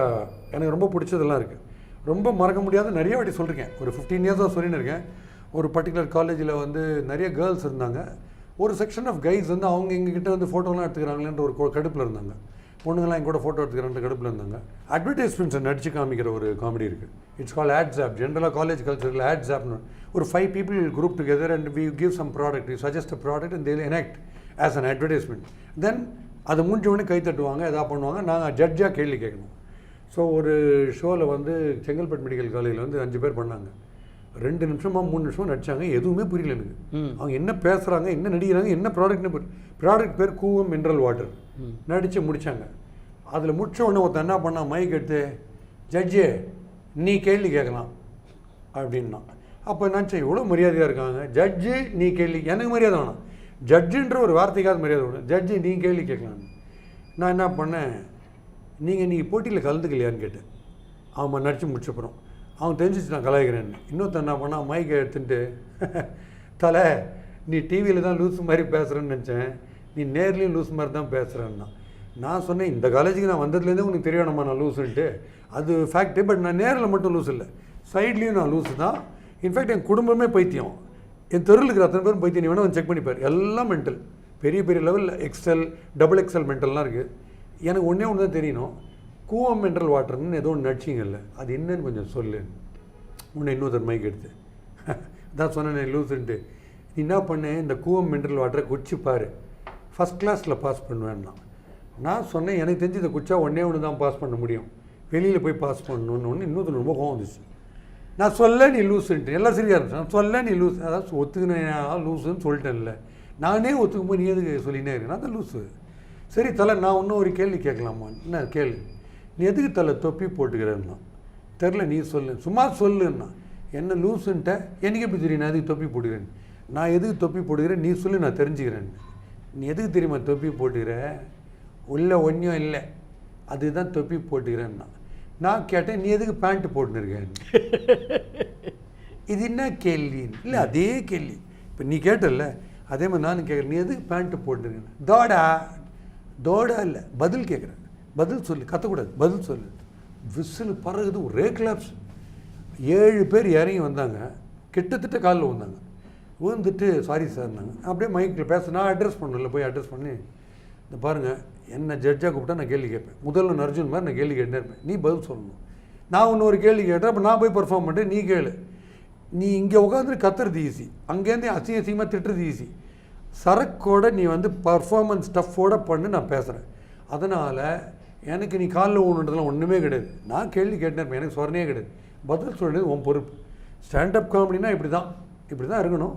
எனக்கு ரொம்ப பிடிச்சதெல்லாம் இருக்குது. ரொம்ப மறக்க முடியாத நிறைய வாட்டி சொல்லியிருக்கேன். ஒரு 15 இயர்ஸாக சொல்லின்னு இருக்கேன். ஒரு பர்டிகுலர் காலேஜில் வந்து நிறைய கேர்ள்ஸ் இருந்தாங்க. ஒரு செக்ஷன் ஆஃப் கைஸ் வந்து அவங்க எங்ககிட்ட வந்து ஃபோட்டோலாம் எடுத்துக்கிறாங்களேன்ற ஒரு கடுப்பில் இருந்தாங்க. பொண்ணுங்களாம் எங்க கூட ஃபோட்டோ எடுத்துக்கிறான்ற கடுப்பில் இருந்தாங்க. அட்வர்டைஸ்மெண்ட்ஸை நடிச்சு காமிக்கிற ஒரு காமெடி இருக்குது. It's call adzap. ஜென்ரலாக காலேஜ் கல்ச்சரில் ஆட்ஸ் ஆப்னு ஒரு 5 people group together and we give some product, you suggest a product and they will enact as an advertisement. Then அது முடிஞ்ச உடனே கை தட்டுவாங்க, எதாவது பண்ணுவாங்க. நாங்கள் ஜட்ஜாக கேள்வி கேட்கணும். ஸோ ஒரு ஷோவில் வந்து செங்கல்பட்டு மெடிக்கல் காலேஜில் வந்து 5 பேர் பண்ணாங்க. 2 நிமிஷமா 3 நிமிஷம் நடித்தாங்க. எதுவுமே புரியல எனக்கு. அவங்க என்ன பேசுகிறாங்க, என்ன நடிக்கிறாங்க, என்ன ப்ராடக்ட் பேர் கூவம் மினரல் வாட்டர். நடித்து முடித்தாங்க. அதில் முடிச்ச உடனே ஒருத்தன் என்ன பண்ணால் மைக் எடுத்து, ஜட்ஜே நீ கேள்வி கேட்கலாம் அப்படின்னா. அப்போ நினச்சேன் இவ்வளோ மரியாதையாக இருக்காங்க. ஜட்ஜு நீ கேள்வி, எனக்கு மரியாதை வேணாம், ஜட்ஜுன்ற ஒரு வார்த்தைக்காவது மரியாதை வேணும். ஜட்ஜு நீ கேள்வி கேட்கலாம். நான் என்ன பண்ணேன், நீங்கள் போட்டியில் கலந்துக்கலையான்னு கேட்டேன். அவன் நடித்து முடிச்சப்புறம் அவன் தெரிஞ்சிச்சு நான் கலாய்க்கிறேன்னு. இன்னொருத்தன் என்ன பண்ணால் மைக்கை எடுத்துட்டு, தலை நீ டிவியில் தான் லூஸ் மாதிரி பேசுகிறேன்னு நினச்சேன், நீ நேர்லேயும் லூஸ் மாதிரி தான் பேசுகிறேன்னா. நான் சொன்னேன் இந்த காலேஜுக்கு நான் வந்ததுலேருந்தே உனக்கு தெரியணுமா நான் லூஸுன்ட்டு. அது ஃபேக்ட்டு. பட் நான் நேரில் மட்டும் லூஸ் இல்லை, சைட்லேயும் நான் லூஸு தான். இன்ஃபேக்ட் என் குடும்பமே பைத்தியம். என் தெருவில் இருக்கிற அத்தனை பேரும் பைத்தியம். நீ வேணால் வந்து செக் பண்ணிப்பார். எல்லாம் மென்டல், பெரிய பெரிய லெவலில் XL XXL மென்டல்லாம் இருக்குது. எனக்கு ஒன்றே ஒன்று தான் தெரியணும், கூவம் மினரல் வாட்டர்னு ஏதோ ஒன்று நடிச்சிங்கல்ல, அது என்னன்னு கொஞ்சம் சொல்லு. உன்னை இன்னொருத்தர் மைக் எடுத்து தான் சொன்னேன் லூஸுன்ட்டு. நீ என்ன பண்ணு, இந்த கூவம் மினரல் வாட்டரை குடிச்சு பாரு, ஃபஸ்ட் கிளாஸில் பாஸ் பண்ணுவேன்னா. நான் சொன்னேன் எனக்கு தெரிஞ்சு இதை குடிச்சா ஒன்று தான் பாஸ் பண்ண முடியும், வெளியில் போய் பாஸ் பண்ணணுன்னு. ஒன்று இன்னொருத்தர் ரொம்ப கோவம் வந்துச்சு. நான் சொல்ல நீ லூஸுன்ட்டு எல்லாம் சரியாக இருந்துச்சு. நான் சொல்ல நீ லூஸ், அதாவது ஒத்துக்கினேன் லூஸுன்னு சொல்லிட்டேன்ல, நானே ஒத்துக்கும் போது நீ எதுக்கு சொல்லினே இருக்கேன், நான் தான் லூஸு. சரி தலை, நான் இன்னும் ஒரு கேள்வி கேட்கலாமா? என்ன கேள்வி? நீ எதுக்கு தலை தொப்பி போட்டுக்கிறேன்னா? தெரில, நீ சொல்லு, சும்மா சொல்லுன்னா. என்ன லூஸுன்ட்ட, எனக்கு எப்படி தெரியும் நான் எதுக்கு தொப்பி போட்டுக்கிறேன்? நான் எதுக்கு தொப்பி போட்டுக்கிறேன் நீ சொல்லு, நான் தெரிஞ்சுக்கிறேன். நீ எதுக்கு தெரியுமா தொப்பி போட்டுக்கிற? உள்ள ஒன்றும் இல்லை, அதுதான் தொப்பி போட்டுக்கிறேன்னா. நான் கேட்டேன் நீ எதுக்கு பேண்ட்டு போட்டுருக்கேன்? இது என்ன கேள்வி? இல்லை அதே கேள்வி இப்போ நீ கேட்டல, அதே மாதிரி நானும் கேட்குறேன், நீ எதுக்கு பேண்ட்டு போட்டுருக்கேன்? தோடா இல்லை, பதில் கேட்குறேன், பதில் சொல்லு, கத்தக்கூடாது, பதில் சொல்லு. விசில் பறகுது, ஒரே கிளாப்ஸ். 7 பேர் இறங்கி வந்தாங்க, கிட்டத்தட்ட காலில் வந்தாங்க. விழுந்துட்டு சாரி சார்னாங்க. அப்படியே மைக்கில் பேச நான் அட்ரஸ் பண்ணல, போய் அட்ரஸ் பண்ணி, இந்த பாருங்கள் என்ன ஜட்ஜாக கூப்பிட்டா நான் கேள்வி கேட்பேன், முதல்ல அர்ஜுன் மாதிரி நான் கேள்வி கேட்டே இருப்பேன், நீ பதில் சொல்லணும். நான் இன்னொரு கேள்வி கேட்டேன், அப்போ நான் போய் பர்ஃபார்ம் பண்ணிட்டேன், நீ கேளு. நீ இங்கே உட்காந்துட்டு கத்துறது ஈஸி, அங்கேருந்து அசிங்கமாக திட்டுறது ஈஸி. சரக்கோட நீ வந்து பர்ஃபார்மன்ஸ் ஸ்டஃப்போட பண்ணு, நான் பேசுகிறேன். அதனால் எனக்கு நீ காலில் ஊனுன்றதுலாம் ஒன்றுமே கிடையாது. நான் கேள்வி கேட்டேன் இருப்பேன், எனக்கு சொரணையே கிடையாது. பதில் சொல்கிறது உன் பொறுப்பு. ஸ்டாண்டப் காமெடினா இப்படி தான் இருக்கணும்.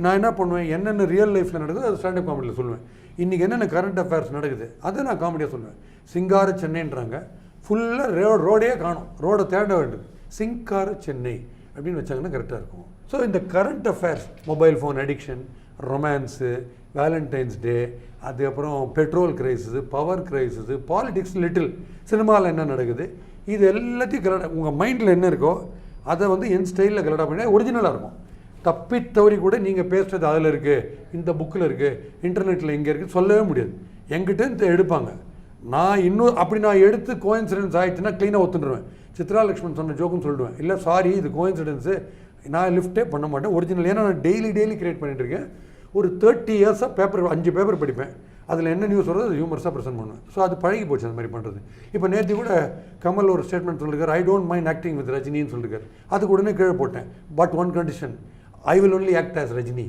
நான் என்ன பண்ணுவேன், என்னென்ன ரியல் லைஃப்பில் நடக்குது அது ஸ்டாண்டப் காமெடியில் சொல்லுவேன். இன்றைக்கி என்னென்ன கரண்ட் அஃபேர்ஸ் நடக்குது அதை நான் காமெடியாக சொல்லுவேன். சிங்கார சென்னைன்றாங்க, ஃபுல்லாக ரோடே காணும், ரோடை தேட வேண்டும், சிங்கார சென்னை அப்படின்னு வச்சாங்கன்னா கரெக்டாக இருக்கும். ஸோ இந்த current affairs, mobile phone addiction, romance, valentine's day, அதுக்கப்புறம் petrol crisis, power crisis, politics, little சினிமாவில் என்ன நடக்குது, இது எல்லாத்தையும் கரெக்டாக உங்கள் மைண்டில் என்ன இருக்கோ அதை வந்து என் ஸ்டைலில் கரெக்டாக பண்ணி ஒரிஜினலாக இருக்கும். தப்பி தவறி கூட நீங்கள் பேசுகிறது அதில் இருக்குது, இந்த புக்கில் இருக்குது, இன்டர்நெட்டில் இங்கே இருக்குது சொல்லவே முடியாது. என்கிட்ட எடுப்பாங்க. நான் இன்னும் அப்படி நான் எடுத்து கோயின்சிடென்ஸ் ஆகிடுச்சுன்னா க்ளீனாக ஒத்துடுவேன். சித்ரா லக்ஷ்மன் சொன்ன ஜோக்குன்னு சொல்லிடுவேன், இல்லை சாரி இது கோயின்சிடென்ஸு, நான் லிஃப்ட்டே பண்ண மாட்டேன் ஒரிஜினல். ஏன்னா நான் டெய்லி கிரியேட் பண்ணிட்டு இருக்கேன். ஒரு 30 இயர்ஸாக பேப்பர் 5 பேப்பர் படிப்பேன், அதில் என்ன நியூஸ் வருது அது ஹியூமர்ஸாக ப்ரெசென்ட் பண்ணுவேன். ஸோ அது பழகி போச்சு அந்த மாதிரி பண்ணுறது. இப்போ நேற்று கூட கமல் ஒரு ஸ்டேட்மெண்ட் சொல்லியிருக்காரு, I don't mind acting with ரஜினின்னு சொல்லியிருக்காரு. அதுக்கு உடனே கீழே போட்டேன், but one condition, I will only act as Rajini.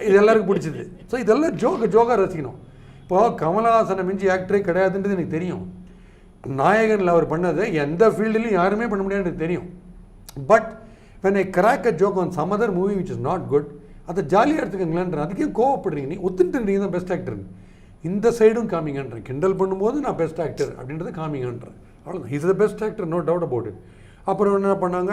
இது எல்லாருக்கும் பிடிச்சிது. ஸோ இதெல்லாம் ஜோக்காக ரசிக்கணும். இப்போது கமலஹாசனை மிஞ்சி ஆக்டரே கிடையாதுன்றது எனக்கு தெரியும். நாயகனில் அவர் பண்ணதை எந்த ஃபீல்டுலையும் யாருமே பண்ண முடியாதுன்னு எனக்கு தெரியும். But when I crack a joke on some other movie which is not good, அதை ஜாலியாக எடுத்துக்கங்களேன்ற. அதுக்கே கோவப்படுறீங்க, நீ ஒத்துட்டுறீங்க தான் பெஸ்ட் ஆக்டர்னு. இந்த சைடும் காமிங்கன்றேன், கிண்டல் பண்ணும்போது நான் பெஸ்ட் ஆக்டர் அப்படின்றத காமிங்கன்றேன். அவ்வளோதான், is the best actor, no doubt about it. அப்புறம் என்ன பண்ணாங்க,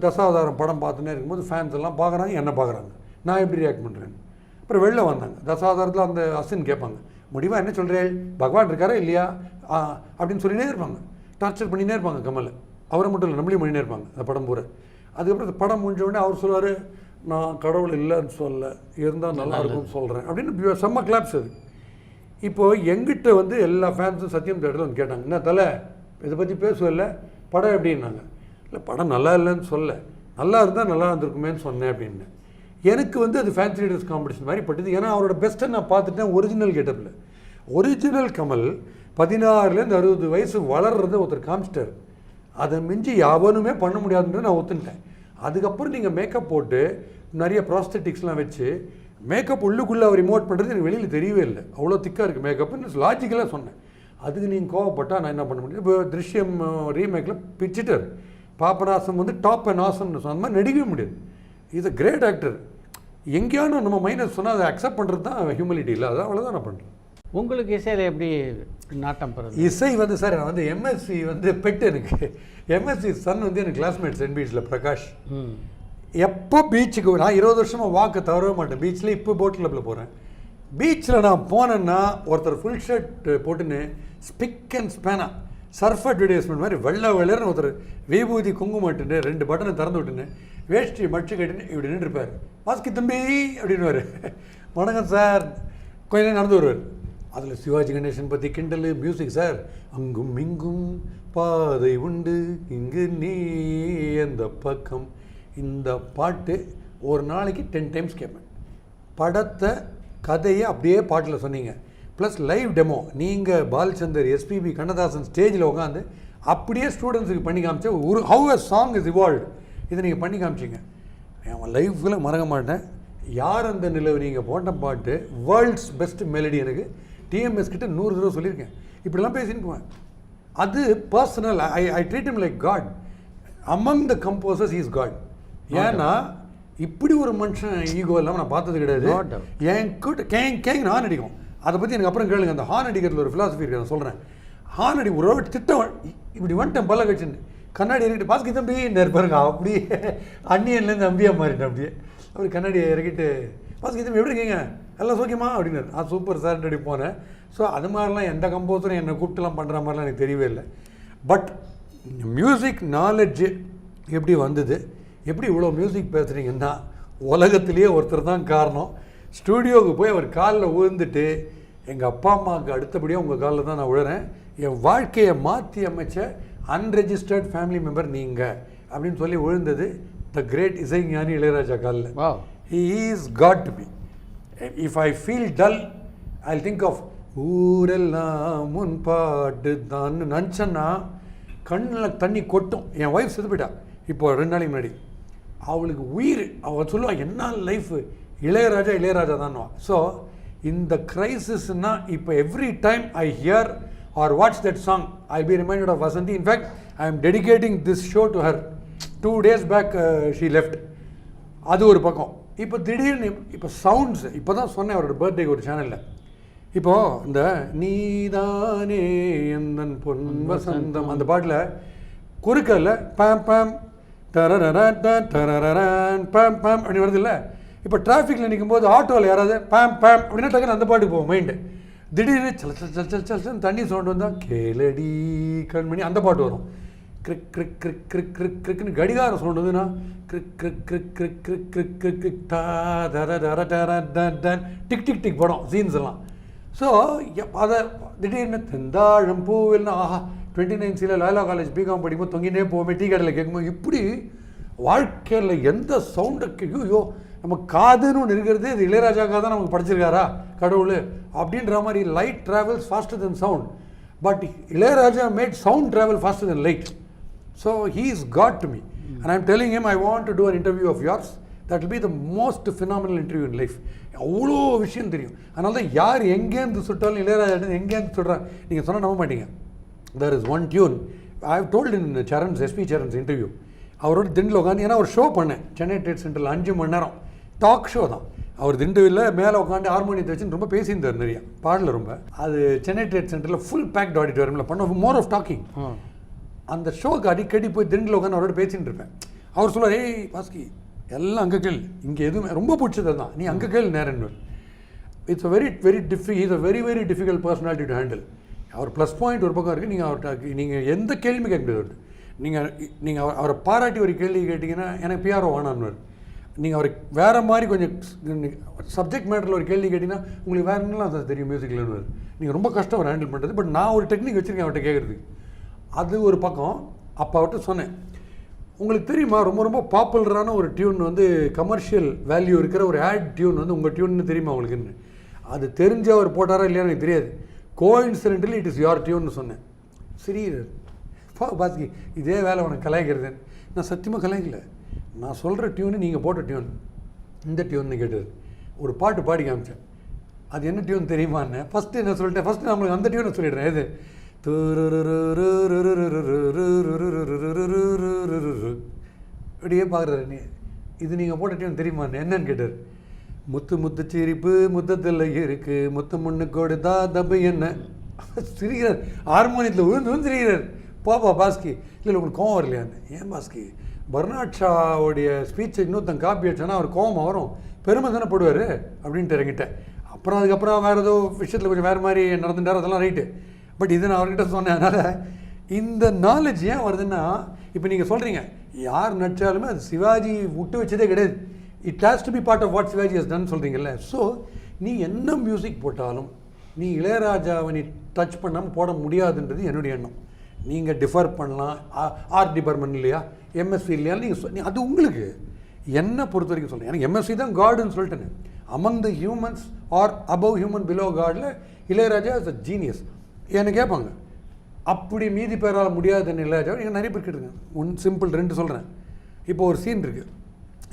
தசாவதாரம் படம் பார்த்துன்னே இருக்கும்போது ஃபேன்ஸ் எல்லாம் பார்க்குறாங்க, என்ன பார்க்குறாங்க, நான் எப்படி ரியாக்ட் பண்ணுறேன். அப்புறம் வெளில வந்தாங்க. தசாவதாரத்தில் அந்த அசின் கேட்பாங்க, முடிவாக என்ன சொல்கிறேன், பகவான் இருக்காரா இல்லையா அப்படின்னு சொல்லினே இருப்பாங்க. டார்ச்சர் பண்ணினே இருப்பாங்க கமலை. அவரை மட்டும் இல்லை, நம்மளையும் பண்ணினே இருப்பாங்க அந்த படம் பூரா. அதுக்கப்புறம் இந்த படம் முடிஞ்ச உடனே அவர் சொல்லுவார், நான் கடவுள் இல்லைன்னு சொல்ல, இருந்தால் நல்லா இருக்கும்னு சொல்கிறேன் அப்படின்னு செம்ம கிளாப்ஸ் அது. இப்போது எங்கிட்ட வந்து எல்லா ஃபேன்ஸும் சத்தியம் தேட்டரில் வந்து கேட்டாங்க, என்ன தலை இதை பற்றி பேசுவதில்ல, படம் எப்படின்னாங்க. இல்லை படம் நல்லா இல்லைன்னு சொல்ல, நல்லா இருந்தால் நல்லா இருந்திருக்குமேன்னு சொன்னேன் அப்படின்னு. எனக்கு வந்து அது ஃபேன்சி லீடர்ஸ் காம்படிஷன் மாதிரி பட்டுது. ஏன்னா அவரோட பெஸ்ட்டை நான் பார்த்துட்டேன் ஒரிஜினல் கெட்டப்பில். ஒரிஜினல் கமல் 16லேருந்து 60 வயசு வளர்றத ஒருத்தர் காமிச்சிட்டார். அதை மிஞ்சி யாவனுமே பண்ண முடியாதுன்றது நான் ஒத்துட்டேன். அதுக்கப்புறம் நீங்கள் மேக்கப் போட்டு நிறைய ப்ராஸ்தட்டிக்ஸ்லாம் வச்சு மேக்கப் உள்ளுக்குள்ளே அவர் ரிமோட் பண்ணுறது எனக்கு வெளியில் தெரியவே இல்லை. அவ்வளோ திக்காக இருக்குது மேக்கப்னு லாஜிக்கலாக சொன்னேன். அதுக்கு நீங்கள் கோவப்பட்டால் நான் என்ன பண்ண முடியும். இப்போ திருஷ்யம் ரீமேக்கில் பிச்சிட்டார். பாபநாசம் வந்து டாப் அண்ட் ஆசம்னு சொன்ன மாதிரி நடிக்கவே முடியாது. Is a great actor. எங்கேயானு நம்ம மைனஸ் சொன்னால் அதை அக்செப்ட் பண்ணுறது தான் ஹியூமிலிட்டி இல்லை. அதான் அவ்வளோதான் நான் பண்ணுறேன். உங்களுக்கு இசையில் எப்படி நாட்டம் பெறுது? இசை வந்து சார் நான் வந்து எம்எஸ்சி வந்து பெட்டு எனக்கு. எம்எஸ்சி சன் வந்து எனக்கு கிளாஸ்மேட் சென்ட் பீச்சில் பிரகாஷ். எப்போ பீச்சுக்கு நான் 20 வருஷமாக வாக்கு தவறவே மாட்டேன். பீச்சில் இப்போ போட் கிளப்பில் போகிறேன். பீச்சில் நான் போனேன்னா ஒருத்தர் ஃபுல் ஷர்ட் போட்டுன்னு ஸ்பிக் அண்ட் ஸ்பேனா சர்ஃப் அட்வர்டைஸ்மெண்ட் மாதிரி வெள்ளை வெள்ளர்னு ஒருத்தர் விபூதி குங்குமட்டுன்னு 2 பட்டனை திறந்து விட்டுன்னு வேஷ்டி மடிச்சு கட்டின்னு இப்படி நின்றுருப்பார். மாஸ்கி தம்பி அப்படின்னுவார். வணக்கம் சார் கொஞ்ச நேரம் நடந்து வருவார். அதில் சிவாஜி கணேசன் பற்றி கிண்டல் மியூசிக் சார். அங்கும் இங்கும் பாதை உண்டு இங்கு நீ அந்த பக்கம். இந்த பாட்டு ஒரு நாளைக்கு 10 டைம்ஸ் கேட்பேன். படத்தை கதையை அப்படியே பாட்டில் சொன்னீங்க, ப்ளஸ் லைவ் டெமோ நீங்கள் பாலச்சந்தர் எஸ்பிபி கண்ணதாசன் ஸ்டேஜில் உட்காந்து அப்படியே ஸ்டூடெண்ட்ஸுக்கு பண்ணி காமிச்ச ஒரு how a song is evolved. இதை நீங்கள் பண்ணி காமிச்சிங்க. அவன் லைஃப்பில் மறக்க மாட்டேன். யார் அந்த நிலவு நீங்கள் போட்ட பாட்டு வேர்ல்ட்ஸ் பெஸ்ட் மெலடி. எனக்கு டிஎம்எஸ் கிட்ட 100 தடவை சொல்லியிருக்கேன். இப்படிலாம் பேசின்னு போவேன். அது personal. I treat him like god. Among the composers is god. ஏன்னா இப்படி ஒரு மனுஷன் ஈகோ இல்லாமல் நான் பார்த்தது கிடையாது. என் கிட்ட கேங் ஹார்ன் அடிக்கும். அதை பற்றி எனக்கு அப்புறம் கேளுங்க. அந்த ஹார்ன் அடிக்கிறதுல ஒரு ஃபிலாசபி இருக்குது, நான் சொல்கிறேன். ஹார்ன் அடி ஒரு திட்டம் இப்படி வந்துட்டேன் பல்ல கட்சின்னு கண்ணாடி இறக்கிட்டு பாஸ்கி தம்பி பாருங்க அப்படியே அந்நியன்லேருந்து அம்பியா மாறிட்டேன். அப்படியே அப்படி கண்ணாடி இறக்கிட்டு பாஸ்கி தம்பி எப்படி இருக்கீங்க, எல்லாம் சோக்கியமா அப்படின்னாரு. அது சூப்பர் சார் அடி போனேன். ஸோ அது மாதிரிலாம் எந்த கம்போசரும் என்னை கூப்பிட்டுலாம் பண்ணுற மாதிரிலாம் எனக்கு தெரியவே இல்லை. பட் மியூசிக் நாலேஜு எப்படி வந்தது, எப்படி இவ்வளோ மியூசிக் பேசுகிறீங்கன்னா உலகத்திலேயே ஒருத்தர் தான் காரணம். ஸ்டூடியோவுக்கு போய் அவர் காலில் விழுந்துட்டு எங்கள் அப்பா அம்மாவுக்கு அடுத்தபடியாக உங்கள் காலில் தான் நான் விழுறேன், என் வாழ்க்கையை மாற்றி அமைச்ச அன்ரெஜிஸ்டர்ட் ஃபேமிலி மெம்பர் நீங்கள் அப்படின்னு சொல்லி விழுந்தது த கிரேட் இசைஞானி இளையராஜா காலில். He is god to be. If I feel dull I think of ஊரெல்லாம் முன் பாட்டு தான் நினச்சேன்னா கண்ணில் தண்ணி கொட்டும். என் ஒய்ஃப் செத்து போயிட்டா இப்போ 2 நாளைக்கு முன்னாடி. அவளுக்கு உயிர். அவள் சொல்லுவாள் என்ன லைஃபு, இளையராஜா தான்வா. ஸோ இந்த கிரைசிஸ்னால் இப்போ every time I here or watch that song, I'll be reminded of Vasanthi. In fact, I am dedicating this show to her. 2 days back she left. அது ஒரு பக்கம். இப்போ திடீர்னு இப்போ சவுண்ட்ஸ் இப்போ தான் சொன்னேன் அவரோட பர்த்டேக்கு ஒரு சேனலில். இப்போது இந்த நீதானே எந்தன் பொன் வசந்தம் அந்த பாட்டில் குறுக்கல்ல பேம் பேம் டரரன் பேம் பேம் அப்படி வருது இல்லை. இப்போ டிராஃபிக்கில் நிற்கும் போது ஆட்டோவில் யாராவது பேம் பேம் அப்படின்னா டக்குன்னு அந்த பாட்டுக்கு போகும் மைண்டு. திடீர்னு சல் தண்ணி சவுண்டு வந்தால் கேளடி கண்மணி அந்த பாட்டு வரும். கிரிக் கிரிக் கிரிக் கிரிக் கிரிக் கிரிக்னு கடிகாரம் சவுண்டு வந்துன்னா கிரிக் கிரிக் கிரிக் கிரிக் கிரிக் கிரிக் கிரிக் கிரிக் டா தர தர டர டன் டிக் டிக் டிக் படம் சீன்ஸ் எல்லாம். ஸோ அதை திடீர்னு தெந்தாழம் பூவில்னா ஆஹா 29C லாலா காலேஜ் பிகாம் படிக்கும்போது தொங்கினே போவோமே டீ கடையில் கேட்கும்போது இப்படி வாழ்க்கையில் எந்த சவுண்டுக்கு ஐயோ நம்ம காதுன்னு ஒன்று இருக்கிறதே இது இளையராஜாக்காக தான் நமக்கு படிச்சிருக்காரா கடவுள் அப்படின்ற மாதிரி. Light travels faster than sound, but Ilaiyaraaja made sound travel faster than light. So he is god to me and I'm telling him I want to do an interview of yours. That will be the most phenomenal interview in life. அவ்வளோ விஷயம் தெரியும். அதனால தான் யார் எங்கேருந்து சுட்டாலும் இளையராஜா எங்கேருந்து சொல்கிறாங்க நீங்கள் சொன்னால் நம்ப மாட்டீங்க. There is one tune I have told in Charan's SP Charan's interview. அவரோட திண்டில் உட்காந்து ஏன்னா ஒரு ஷோ பண்ணேன் சென்னை ட்ரேட் சென்டரில் 5 மணி நேரம் டாக் ஷோ தான். அவர் திண்டுவில் மேலே உட்காந்து ஹார்மோனியத்தை வச்சுன்னு ரொம்ப பேசியிருந்தார் நிறையா பாடல ரொம்ப. அது சென்னை ட்ரேட் சென்டரில் ஃபுல் பேக்ட் ஆடிட்டோரியமில் பண்ண மோர் ஆஃப் டாக்கிங். அந்த ஷோக்கு அடிக்கடி போய் திண்டில் உட்காந்து அவரோட பேசிகிட்டு இருப்பேன். அவர் சொல்லுவார், ஏய் பாஸ்கி எல்லாம் அங்கே கேள், இங்கே எதுவுமே ரொம்ப பிடிச்சது தான், நீ அங்கே கேள் நேரன்னு. It's a very very is a very very difficult personality to handle. அவர் ப்ளஸ் பாயிண்ட் ஒரு பக்கம் இருக்குது, நீங்கள் அவர்கிட்ட நீங்கள் எந்த கேள்வி கேட்க முடியாது. நீங்கள் அவரை பாராட்டி ஒரு கேள்வி கேட்டிங்கன்னா எனக்கு பிஆர்ஓ வேணான்னு. நீங்கள் அவருக்கு வேறு மாதிரி கொஞ்சம் சப்ஜெக்ட் மேட்டரில் ஒரு கேள்வி கேட்டிங்கன்னா உங்களுக்கு வேறு என்னலாம் அது தெரியும் மியூசிக்லன்னு. நீங்கள் ரொம்ப கஷ்டம் அவர் ஹேண்டில் பண்ணுறது. பட் நான் ஒரு டெக்னிக் வச்சுருக்கேன் அவர்கிட்ட கேட்குறதுக்கு. அது ஒரு பக்கம். அப்போ அவர்கிட்ட சொன்னேன், உங்களுக்கு தெரியுமா ரொம்ப ரொம்ப பாப்புலரான ஒரு டியூன் வந்து கமர்ஷியல் வேல்யூ இருக்கிற ஒரு ஆட் டியூன் வந்து உங்கள் டியூன்னு தெரியுமா உங்களுக்குன்னு. அது தெரிஞ்சு அவர் போட்டாரா இல்லையான்னு எனக்கு தெரியாது. கோஇன்சிடென்டலி இட் இஸ் யுவர் டியூன்னு சொன்னேன். சரி பாஸ்கி இதே வேலை உனக்கு கலாய்க்கிறதுன்னு. நான் சத்தியமாக கலாய்க்கல, நான் சொல்கிற டியூனு நீங்கள் போட்ட டியூன் இந்த டியூன்னு கேட்டது. ஒரு பாட்டு பாடி காமிச்சேன், அது என்ன டியூன் தெரியுமான்னு. ஃபஸ்ட்டு என்ன சொல்லிட்டேன், ஃபஸ்ட்டு நம்மளுக்கு அந்த டியூனை சொல்லிடுறேன். இது அப்படியே பார்க்குறாரு, நீ இது நீங்கள் போட்ட டியூன் தெரியுமான்னு. என்னன்னு கேட்டார். முத்து முத்து சிரிப்பு முத்தத்தில் இருக்கு, முத்து முன்னு கொடுத்தா தப்பு என்ன. சிரிக்கிறார், ஹார்மோனியத்தில் விழுந்து சிரிக்கிறார். பாப்பா பாஸ்கி இல்லை உங்களுக்கு கோவம் வரலையான்னு. ஏன் பாஸ்கி, பர்னாட் ஷாவுடைய ஸ்பீச்சை இன்னொருத்தன் காப்பி அடிச்சானா அவர் கோவம் வரும், பெருமை தானே போடுவார் அப்படின்ட்டு இறங்கிட்டேன். அப்புறம் அதுக்கப்புறம் வேறு ஏதோ விஷயத்தில் கொஞ்சம் வேறு மாதிரி நடந்துட்டார், அதெல்லாம் ரைட்டு. பட் இது நான் அவர்கிட்ட சொன்னேன். அதனால் இந்த நாலேஜ் ஏன் வருதுன்னா, இப்போ நீங்கள் சொல்கிறீங்க யார் நடித்தாலுமே அது சிவாஜி விட்டு வச்சதே கிடையாது. It has to be part of what Sivaji has done சொல்கிறீங்கல்ல. ஸோ நீ என்ன மியூசிக் போட்டாலும் நீ இளையராஜாவை நீ டச் பண்ணாமல் போட முடியாதுன்றது என்னுடைய எண்ணம். நீங்கள் டிஃபர் பண்ணலாம், ஆர்ட் டிபார்ட்மெண்ட் இல்லையா, எம்எஸ்சி இல்லையா, நீங்கள் அது உங்களுக்கு என்னை பொறுத்த வரைக்கும் சொல்கிறேன். எனக்கு எம்எஸ்சி தான் காடுன்னு சொல்லிட்டேன். Among the humans are above human below காடில் இளையராஜா இஸ் அ ஜீனியஸ். என்ன கேட்பாங்க, அப்படி மீதி பேரால் முடியாதுன்னு இளையராஜா நீங்கள் நிறைய பேர் கேட்டுருங்க. சிம்பிள் 2 சொல்கிறேன். இப்போ ஒரு சீன் இருக்குது,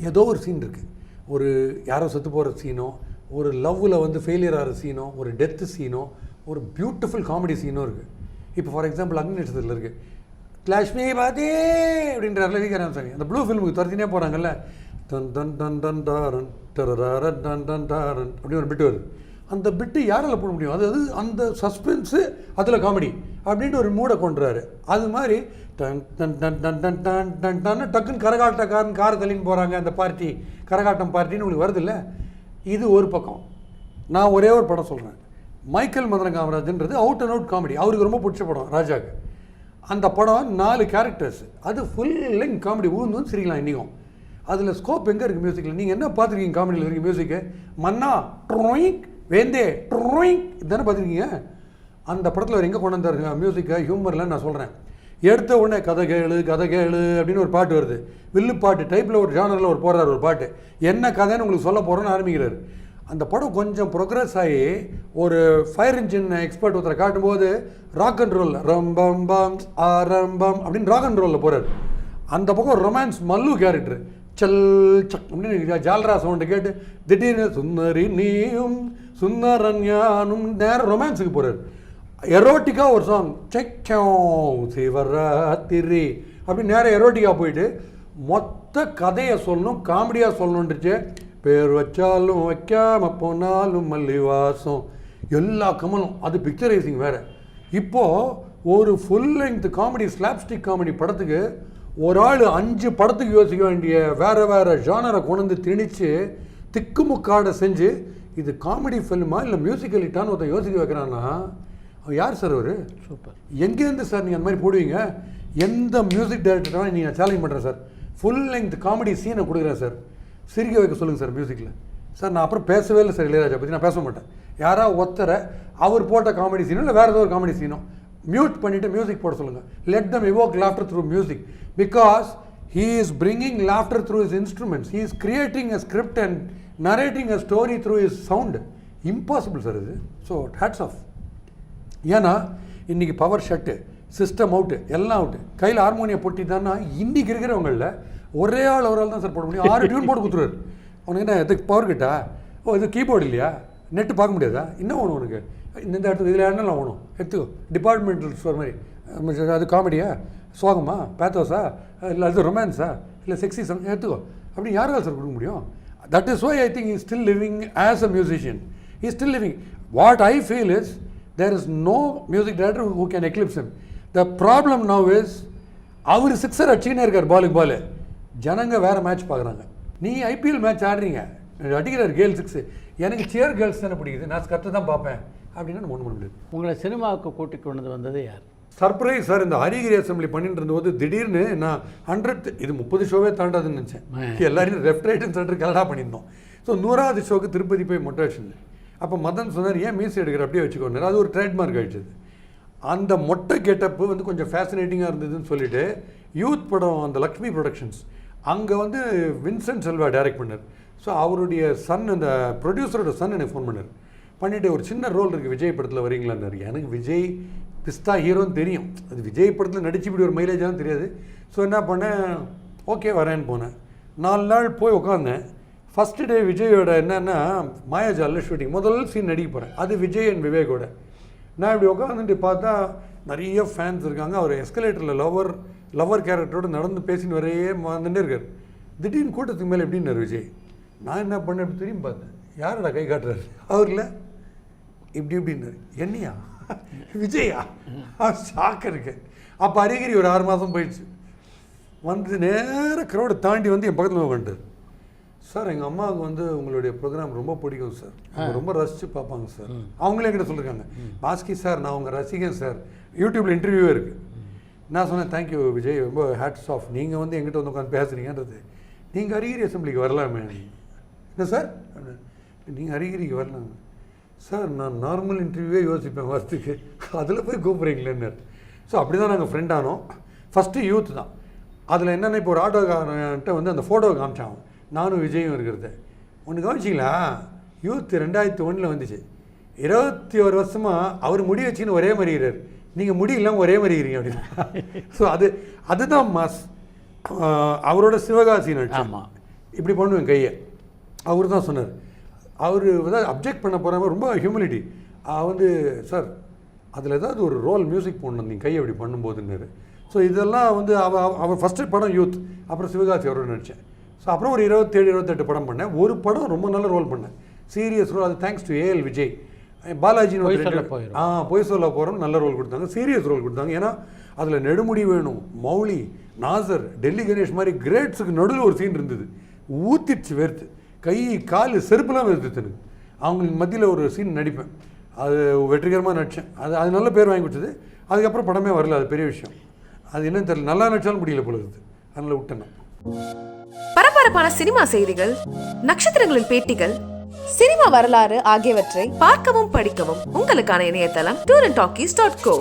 ஏதோ ஒரு சீன் இருக்குது, ஒரு யாரோ செத்து போகிற சீனோ, ஒரு லவ்வில் வந்து ஃபெயிலியர் ஆகிற சீனோ, ஒரு டெத்து சீனோ, ஒரு பியூட்டிஃபுல் காமெடி சீனோ இருக்குது. இப்போ ஃபார் எக்ஸாம்பிள் அக்னி நட்சத்திரத்தில் இருக்குது, லக்ஷ்மி பாதே அப்படின்ற ரவிகரன் சாமி அந்த ப்ளூ ஃபில்முக்கு துரத்தினே போகிறாங்கல்ல, டன் டன் டன் டன் டாரன் டரன் டன் டன் டாரன் அப்படின்னு ஒரு பிட்டு வருது. அந்த பிட்டு யாரால் போட முடியும்? அதாவது அந்த சஸ்பென்ஸு அதில் காமெடி அப்படின்ட்டு ஒரு மூடை கொண்டுறாரு. அது மாதிரி டன் டன் டன் டன் டன் டன் டன் டன் டக்குன்னு கரகாட்டக்காரன் காரை தள்ளின்னு போகிறாங்க, அந்த பார்ட்டி கரகாட்டம் பார்ட்டின்னு உங்களுக்கு வருது இல்லை. இது ஒரு பக்கம். நான் ஒரே ஒரு படம் சொல்கிறேன், மைக்கேல் மதன காமராஜன்றது அவுட் அண்ட் அவுட் காமெடி. அவருக்கு ரொம்ப பிடிச்ச படம் ராஜாக்கு. அந்த படம் 4 கேரக்டர்ஸ், அது ஃபுல் லெங்க் காமெடி, ஊந்து சிரிக்கலாம் இன்றைக்கும். அதில் ஸ்கோப் எங்கே இருக்குது மியூசிக்கில்? நீங்கள் என்ன பார்த்துருக்கீங்க காமெடியில் இருக்குது மியூசிக்கு? மன்னா ட்ரோயிங் வேந்தே ட்ரோயிங் தானே பார்த்துருக்கீங்க. அந்த படத்தில் அவர் எங்கே கொண்டு வந்தாருங்க மியூசிக்கை, ஹியூமரில் நான் சொல்கிறேன். எடுத்த உடனே கதை கேளு அப்படின்னு ஒரு பாட்டு வருது, வில்லு பாட்டு டைப்பில் ஒரு ஜானரில் ஒரு போடுறாரு ஒரு பாட்டு. என்ன கதைன்னு உங்களுக்கு சொல்ல போகிறோன்னு ஆரம்பிக்கிறார். அந்த படம் கொஞ்சம் ப்ரோக்ரஸ் ஆகி ஒரு ஃபயர் இன்ஜின் எக்ஸ்பர்ட் ஒருத்தரை காட்டும்போது ராக் அண்ட் ரோல் ரம்பம் பம் ஆரம்பம் அப்படின்னு ராக் அண்ட் ரோலில் போகிறார். அந்த பக்கம் ரொமான்ஸ் மல்லு கேரக்டர் சல் சக் அப்படின்னு ஜால்ரா சவுண்டு கேட்டு திடீர்னு சுந்தரி நீயும் சுந்தரன் ஞானும் நேரம் ரொமான்ஸுக்கு போகிறார். எரோட்டிக்காக ஒரு சாங் செக்கம் சிவராத்திரி அப்படின்னு நேரம் எரோட்டிக்காக போயிட்டு மொத்த கதையை சொல்லணும், காமெடியாக சொல்லணுன்றுச்சு. பேர் வச்சாலும் வைக்காம போனாலும் மல்லிவாசம் எல்லா கமலும், அது பிக்சரைசிங் வேறு. இப்போது ஒரு full length comedy slapstick comedy படத்துக்கு ஒரு ஆள் 5 படத்துக்கு யோசிக்க வேண்டிய வேறு ஜானரை கொண்டு திணிச்சு திக்குமுக்காடை செஞ்சு இது காமெடி ஃபில்மா இல்லை மியூசிக்கல் ஹிட்டான்னு ஒருத்தன் யோசிக்க வைக்கிறான்னா யார் சார் அவர்? சூப்பர். எங்கேருந்து சார் நீங்கள் அந்த மாதிரி போடுவீங்க? எந்த மியூசிக் டைரக்டராக நீங்கள் சேலஞ்ச் பண்ணுறேன் சார், ஃபுல் லெங்த் காமெடி சீனை கொடுக்குறேன் சார், சிரிக்க வைக்க சொல்லுங்கள் சார் மியூசிக்கில். சார் நான் அப்புறம் பேசவே இல்லை சார் இளையராஜா பற்றி, நான் பேச மாட்டேன். யாராவது ஒருத்தரை அவர் போட்ட காமெடி சீனோ இல்லை வேறு ஏதோ ஒரு காமெடி சீனோ மியூட் பண்ணிவிட்டு மியூசிக் போட சொல்லுங்கள். Let them evoke laughter through music because he is bringing laughter through his instruments. He is creating a script and narrating a story through his sound. Impossible sir இது. So hats off. ஏன்னா இன்றைக்கி power shut, system out, எல்லாம் out, கையில் harmonium பொட்டி தானா இன்றைக்கி இருக்கிறவங்களில் ஒரே ஆள் ஒரு ஆள் தான் சார் போட முடியும். 6 டியூன் போட்டு கொடுத்துருவாரு. உனக்கு என்ன எதுக்கு பவர் கிட்டா? ஓ இது கீபோர்டு இல்லையா, நெட்டு பார்க்க முடியாதா, என்ன வேணும் உனக்கு, இந்த இடத்துக்கு இதில் என்னெல்லாம் வேணும் எடுத்துக்கோ, டிபார்ட்மெண்டல் ஸ்டோர் மாதிரி. அது காமெடியா, சோகமா, பேத்தோஸா, இல்லை அது ரொமான்ஸா, இல்லை செக்ஸி சாங் எடுத்துக்கோ அப்படின்னு யாரால் சார் கொடுக்க முடியும்? That is why I think he is still living as a musician. He is still living. What I feel is there is no music director who can eclipse him. The problem now is அவர் 6 அடிச்சுக்கினே இருக்கார் பாலுக்கு பால். ஜனங்க வேறு match பார்க்குறாங்க. நீ IPL match ஆடுறீங்க, அடிக்கிறார் girl 6, எனக்கு shear girls தானே பிடிக்குது, நான் கற்று தான் பார்ப்பேன் அப்படின்னா நம்ம ஒன்று பண்ண முடியாது. உங்களை சினிமாவுக்கு கூட்டி கொண்டு வந்தது யார்? Surprise sir. இந்த ஹரிகிரி அசம்பிளி பண்ணிட்டு இருந்தபோது திடீர்னு நான் 100 இது 30 ஷோவே தாண்டாதுன்னு நினச்சேன். எல்லாரையும் லெஃப்ட் ரைட் அண்ட் சென்டர் கலடா பண்ணியிருந்தோம். ஸோ 100வது ஷோக்கு திருப்பதி போய் மொட்டை வச்சுருந்தேன். அப்போ மதன் சொன்னார், ஏன் மீசி எடுக்கிற அப்படியே வச்சுக்கோங்க, அது ஒரு ட்ரேட்மார்க் ஆகிடுச்சது. அந்த மொட்டை கெட்டப்பு வந்து கொஞ்சம் ஃபேசினேட்டிங்காக இருந்ததுன்னு சொல்லிட்டு யூத் படம் அந்த லக்ஷ்மி ப்ரொடக்ஷன்ஸ் அங்கே வந்து வின்சென்ட் செல்வா டைரக்ட் பண்ணார். ஸோ அவருடைய சன், அந்த ப்ரொடியூசரோட சன் எனக்கு ஃபோன் பண்ணார். பண்ணிவிட்டு ஒரு சின்ன ரோல் இருக்குது விஜய் படத்தில் வரீங்களான்னு. எனக்கு விஜய் பிஸ்தா ஹீரோன்னு தெரியும், அது விஜய் படத்தில் நடிச்சு இப்படி ஒரு மைலேஜானு தெரியாது. ஸோ என்ன பண்ணேன், ஓகே வரேன்னு போனேன். 4 நாள் போய் உட்காந்தேன். ஃபஸ்ட்டு டே விஜயோட என்னென்னா மாயாஜாலில் ஷூட்டிங், முதல் சீன் நடிக்க போகிறேன். அது விஜய் அண்ட் விவேகோட. நான் இப்படி உட்காந்துட்டு பார்த்தா நிறைய ஃபேன்ஸ் இருக்காங்க. அவர் எஸ்கலேட்டரில் லவர் கேரக்டரோடு நடந்து பேசின்னு வரையே வந்துட்டே இருக்கார். திடீர்னு கூட்டத்துக்கு மேலே எப்படின்னாரு விஜய். நான் என்ன பண்ணேன், இப்படி திரும்பி பார்த்தேன், யாரோட கை காட்டுறாரு அவரில் இப்படி இப்படின்னாரு. என்னையா விஜயா? ஷாக் இருக்கு. அப்போ ஹரிகிரி ஒரு 6 மாதம் போயிடுச்சு. வந்து நேராக க்ரௌடை தாண்டி வந்து என் பக்கத்தில் வந்துட்டார். சார் எங்கள் அம்மாவுக்கு வந்து உங்களுடைய ப்ரோக்ராம் ரொம்ப பிடிக்கும் சார், அவங்க ரொம்ப ரசித்து பார்ப்பாங்க சார். அவங்களே கிட்ட சொல்லியிருக்காங்க, பாஸ்கி சார் நான் உங்கள் ரசிகன் சார், யூடியூப்பில் இன்டர்வியூவே இருக்குது. நான் சொன்னேன், தேங்க்யூ விஜய், ரொம்ப ஹேட்ஸ் ஆஃப், நீங்கள் வந்து எங்கிட்ட வந்து உட்காந்து பேசுகிறீங்கன்றது. நீங்கள் ஹரிகிரி அசம்பிளிக்கு வரலாமே. என்ன சார் நீங்கள் ஹரிகிரிக்கு வரலாம் சார்? நான் நார்மல் இன்டர்வியூவே யோசிப்பேன் வரத்துக்கு, அதில் போய் கூப்பிட்றீங்களேன்னு. ஸோ அப்படி தான் நாங்கள் ஃப்ரெண்ட் ஆனோம். ஃபஸ்ட்டு யூத் தான். அதில் என்னென்ன இப்போ ஒரு ஆட்டோக்காரன்ட்ட வந்து அந்த ஃபோட்டோவை காமிச்சாங்க, நானும் விஜயும் இருக்கிறது. ஒன்று கவனிச்சிங்களா, யூத் 2001 வந்துச்சு. 21 வருஷமாக அவர் முடி வச்சுன்னு ஒரே மாதிரி இருக்கிறார், நீங்கள் முடி இல்லாமல் ஒரே மாதிரி இருக்கிறீங்க அப்படின்னு. ஸோ அதுதான் மாஸ். அவரோட சிவகாசி நடிச்சு ஆமாம் இப்படி பண்ணுவேன் கையை. அவர் தான் சொன்னார். அவர் ஏதாவது அப்ஜெக்ட் பண்ண போகிறவங்க ரொம்ப ஹியூமிலிட்டி வந்து, சார் அதில் ஏதாவது ஒரு ரோல் மியூசிக் போடணும் நீங்கள் கையை அப்படி பண்ணும்போதுன்னாரு. ஸோ இதெல்லாம் வந்து அவர் ஃபஸ்ட்டு படம் யூத், அப்புறம் சிவகாசி அவரோட நடித்தேன். ஸோ அப்புறம் ஒரு 27-28 படம் பண்ணேன். ஒரு படம் ரொம்ப நல்ல ரோல் பண்ணேன், சீரியஸ் ரோல். அது தேங்க்ஸ் டு ஏஎல் விஜய். பாலாஜின்னு பொய் சொல்ல போகிறோம் நல்ல ரோல் கொடுத்தாங்க, சீரியஸ் ரோல் கொடுத்தாங்க. ஏன்னா அதில் நெடுமுடி வேணும், மௌலி, நாசர், டெல்லி கணேஷ் மாதிரி கிரேட்ஸுக்கு நடுவில் ஒரு சீன் இருந்தது. ஊத்திடுச்சு வேர்த்து, கை கால் செருப்புலாம் வெறுத்து எனக்கு. அவங்களுக்கு மத்தியில் ஒரு சீன் நடிப்பேன், அது வெற்றிகரமாக நடித்தேன். அது நல்ல பேர் வாங்கி கொடுத்தது. அதுக்கப்புறம் படமே வரல, அது பெரிய விஷயம். அது என்னன்னு தெரியல, நல்லா நடிச்சாலும் முடியல போல இருக்குது, அதனால் விட்டேன். பரபரப்பான சினிமா செய்திகள், நட்சத்திரங்களின் பேட்டிகள், சினிமா வரலாறு ஆகியவற்றை பார்க்கவும் படிக்கவும் உங்களுக்கான இணையதளம் tourantalkies.co.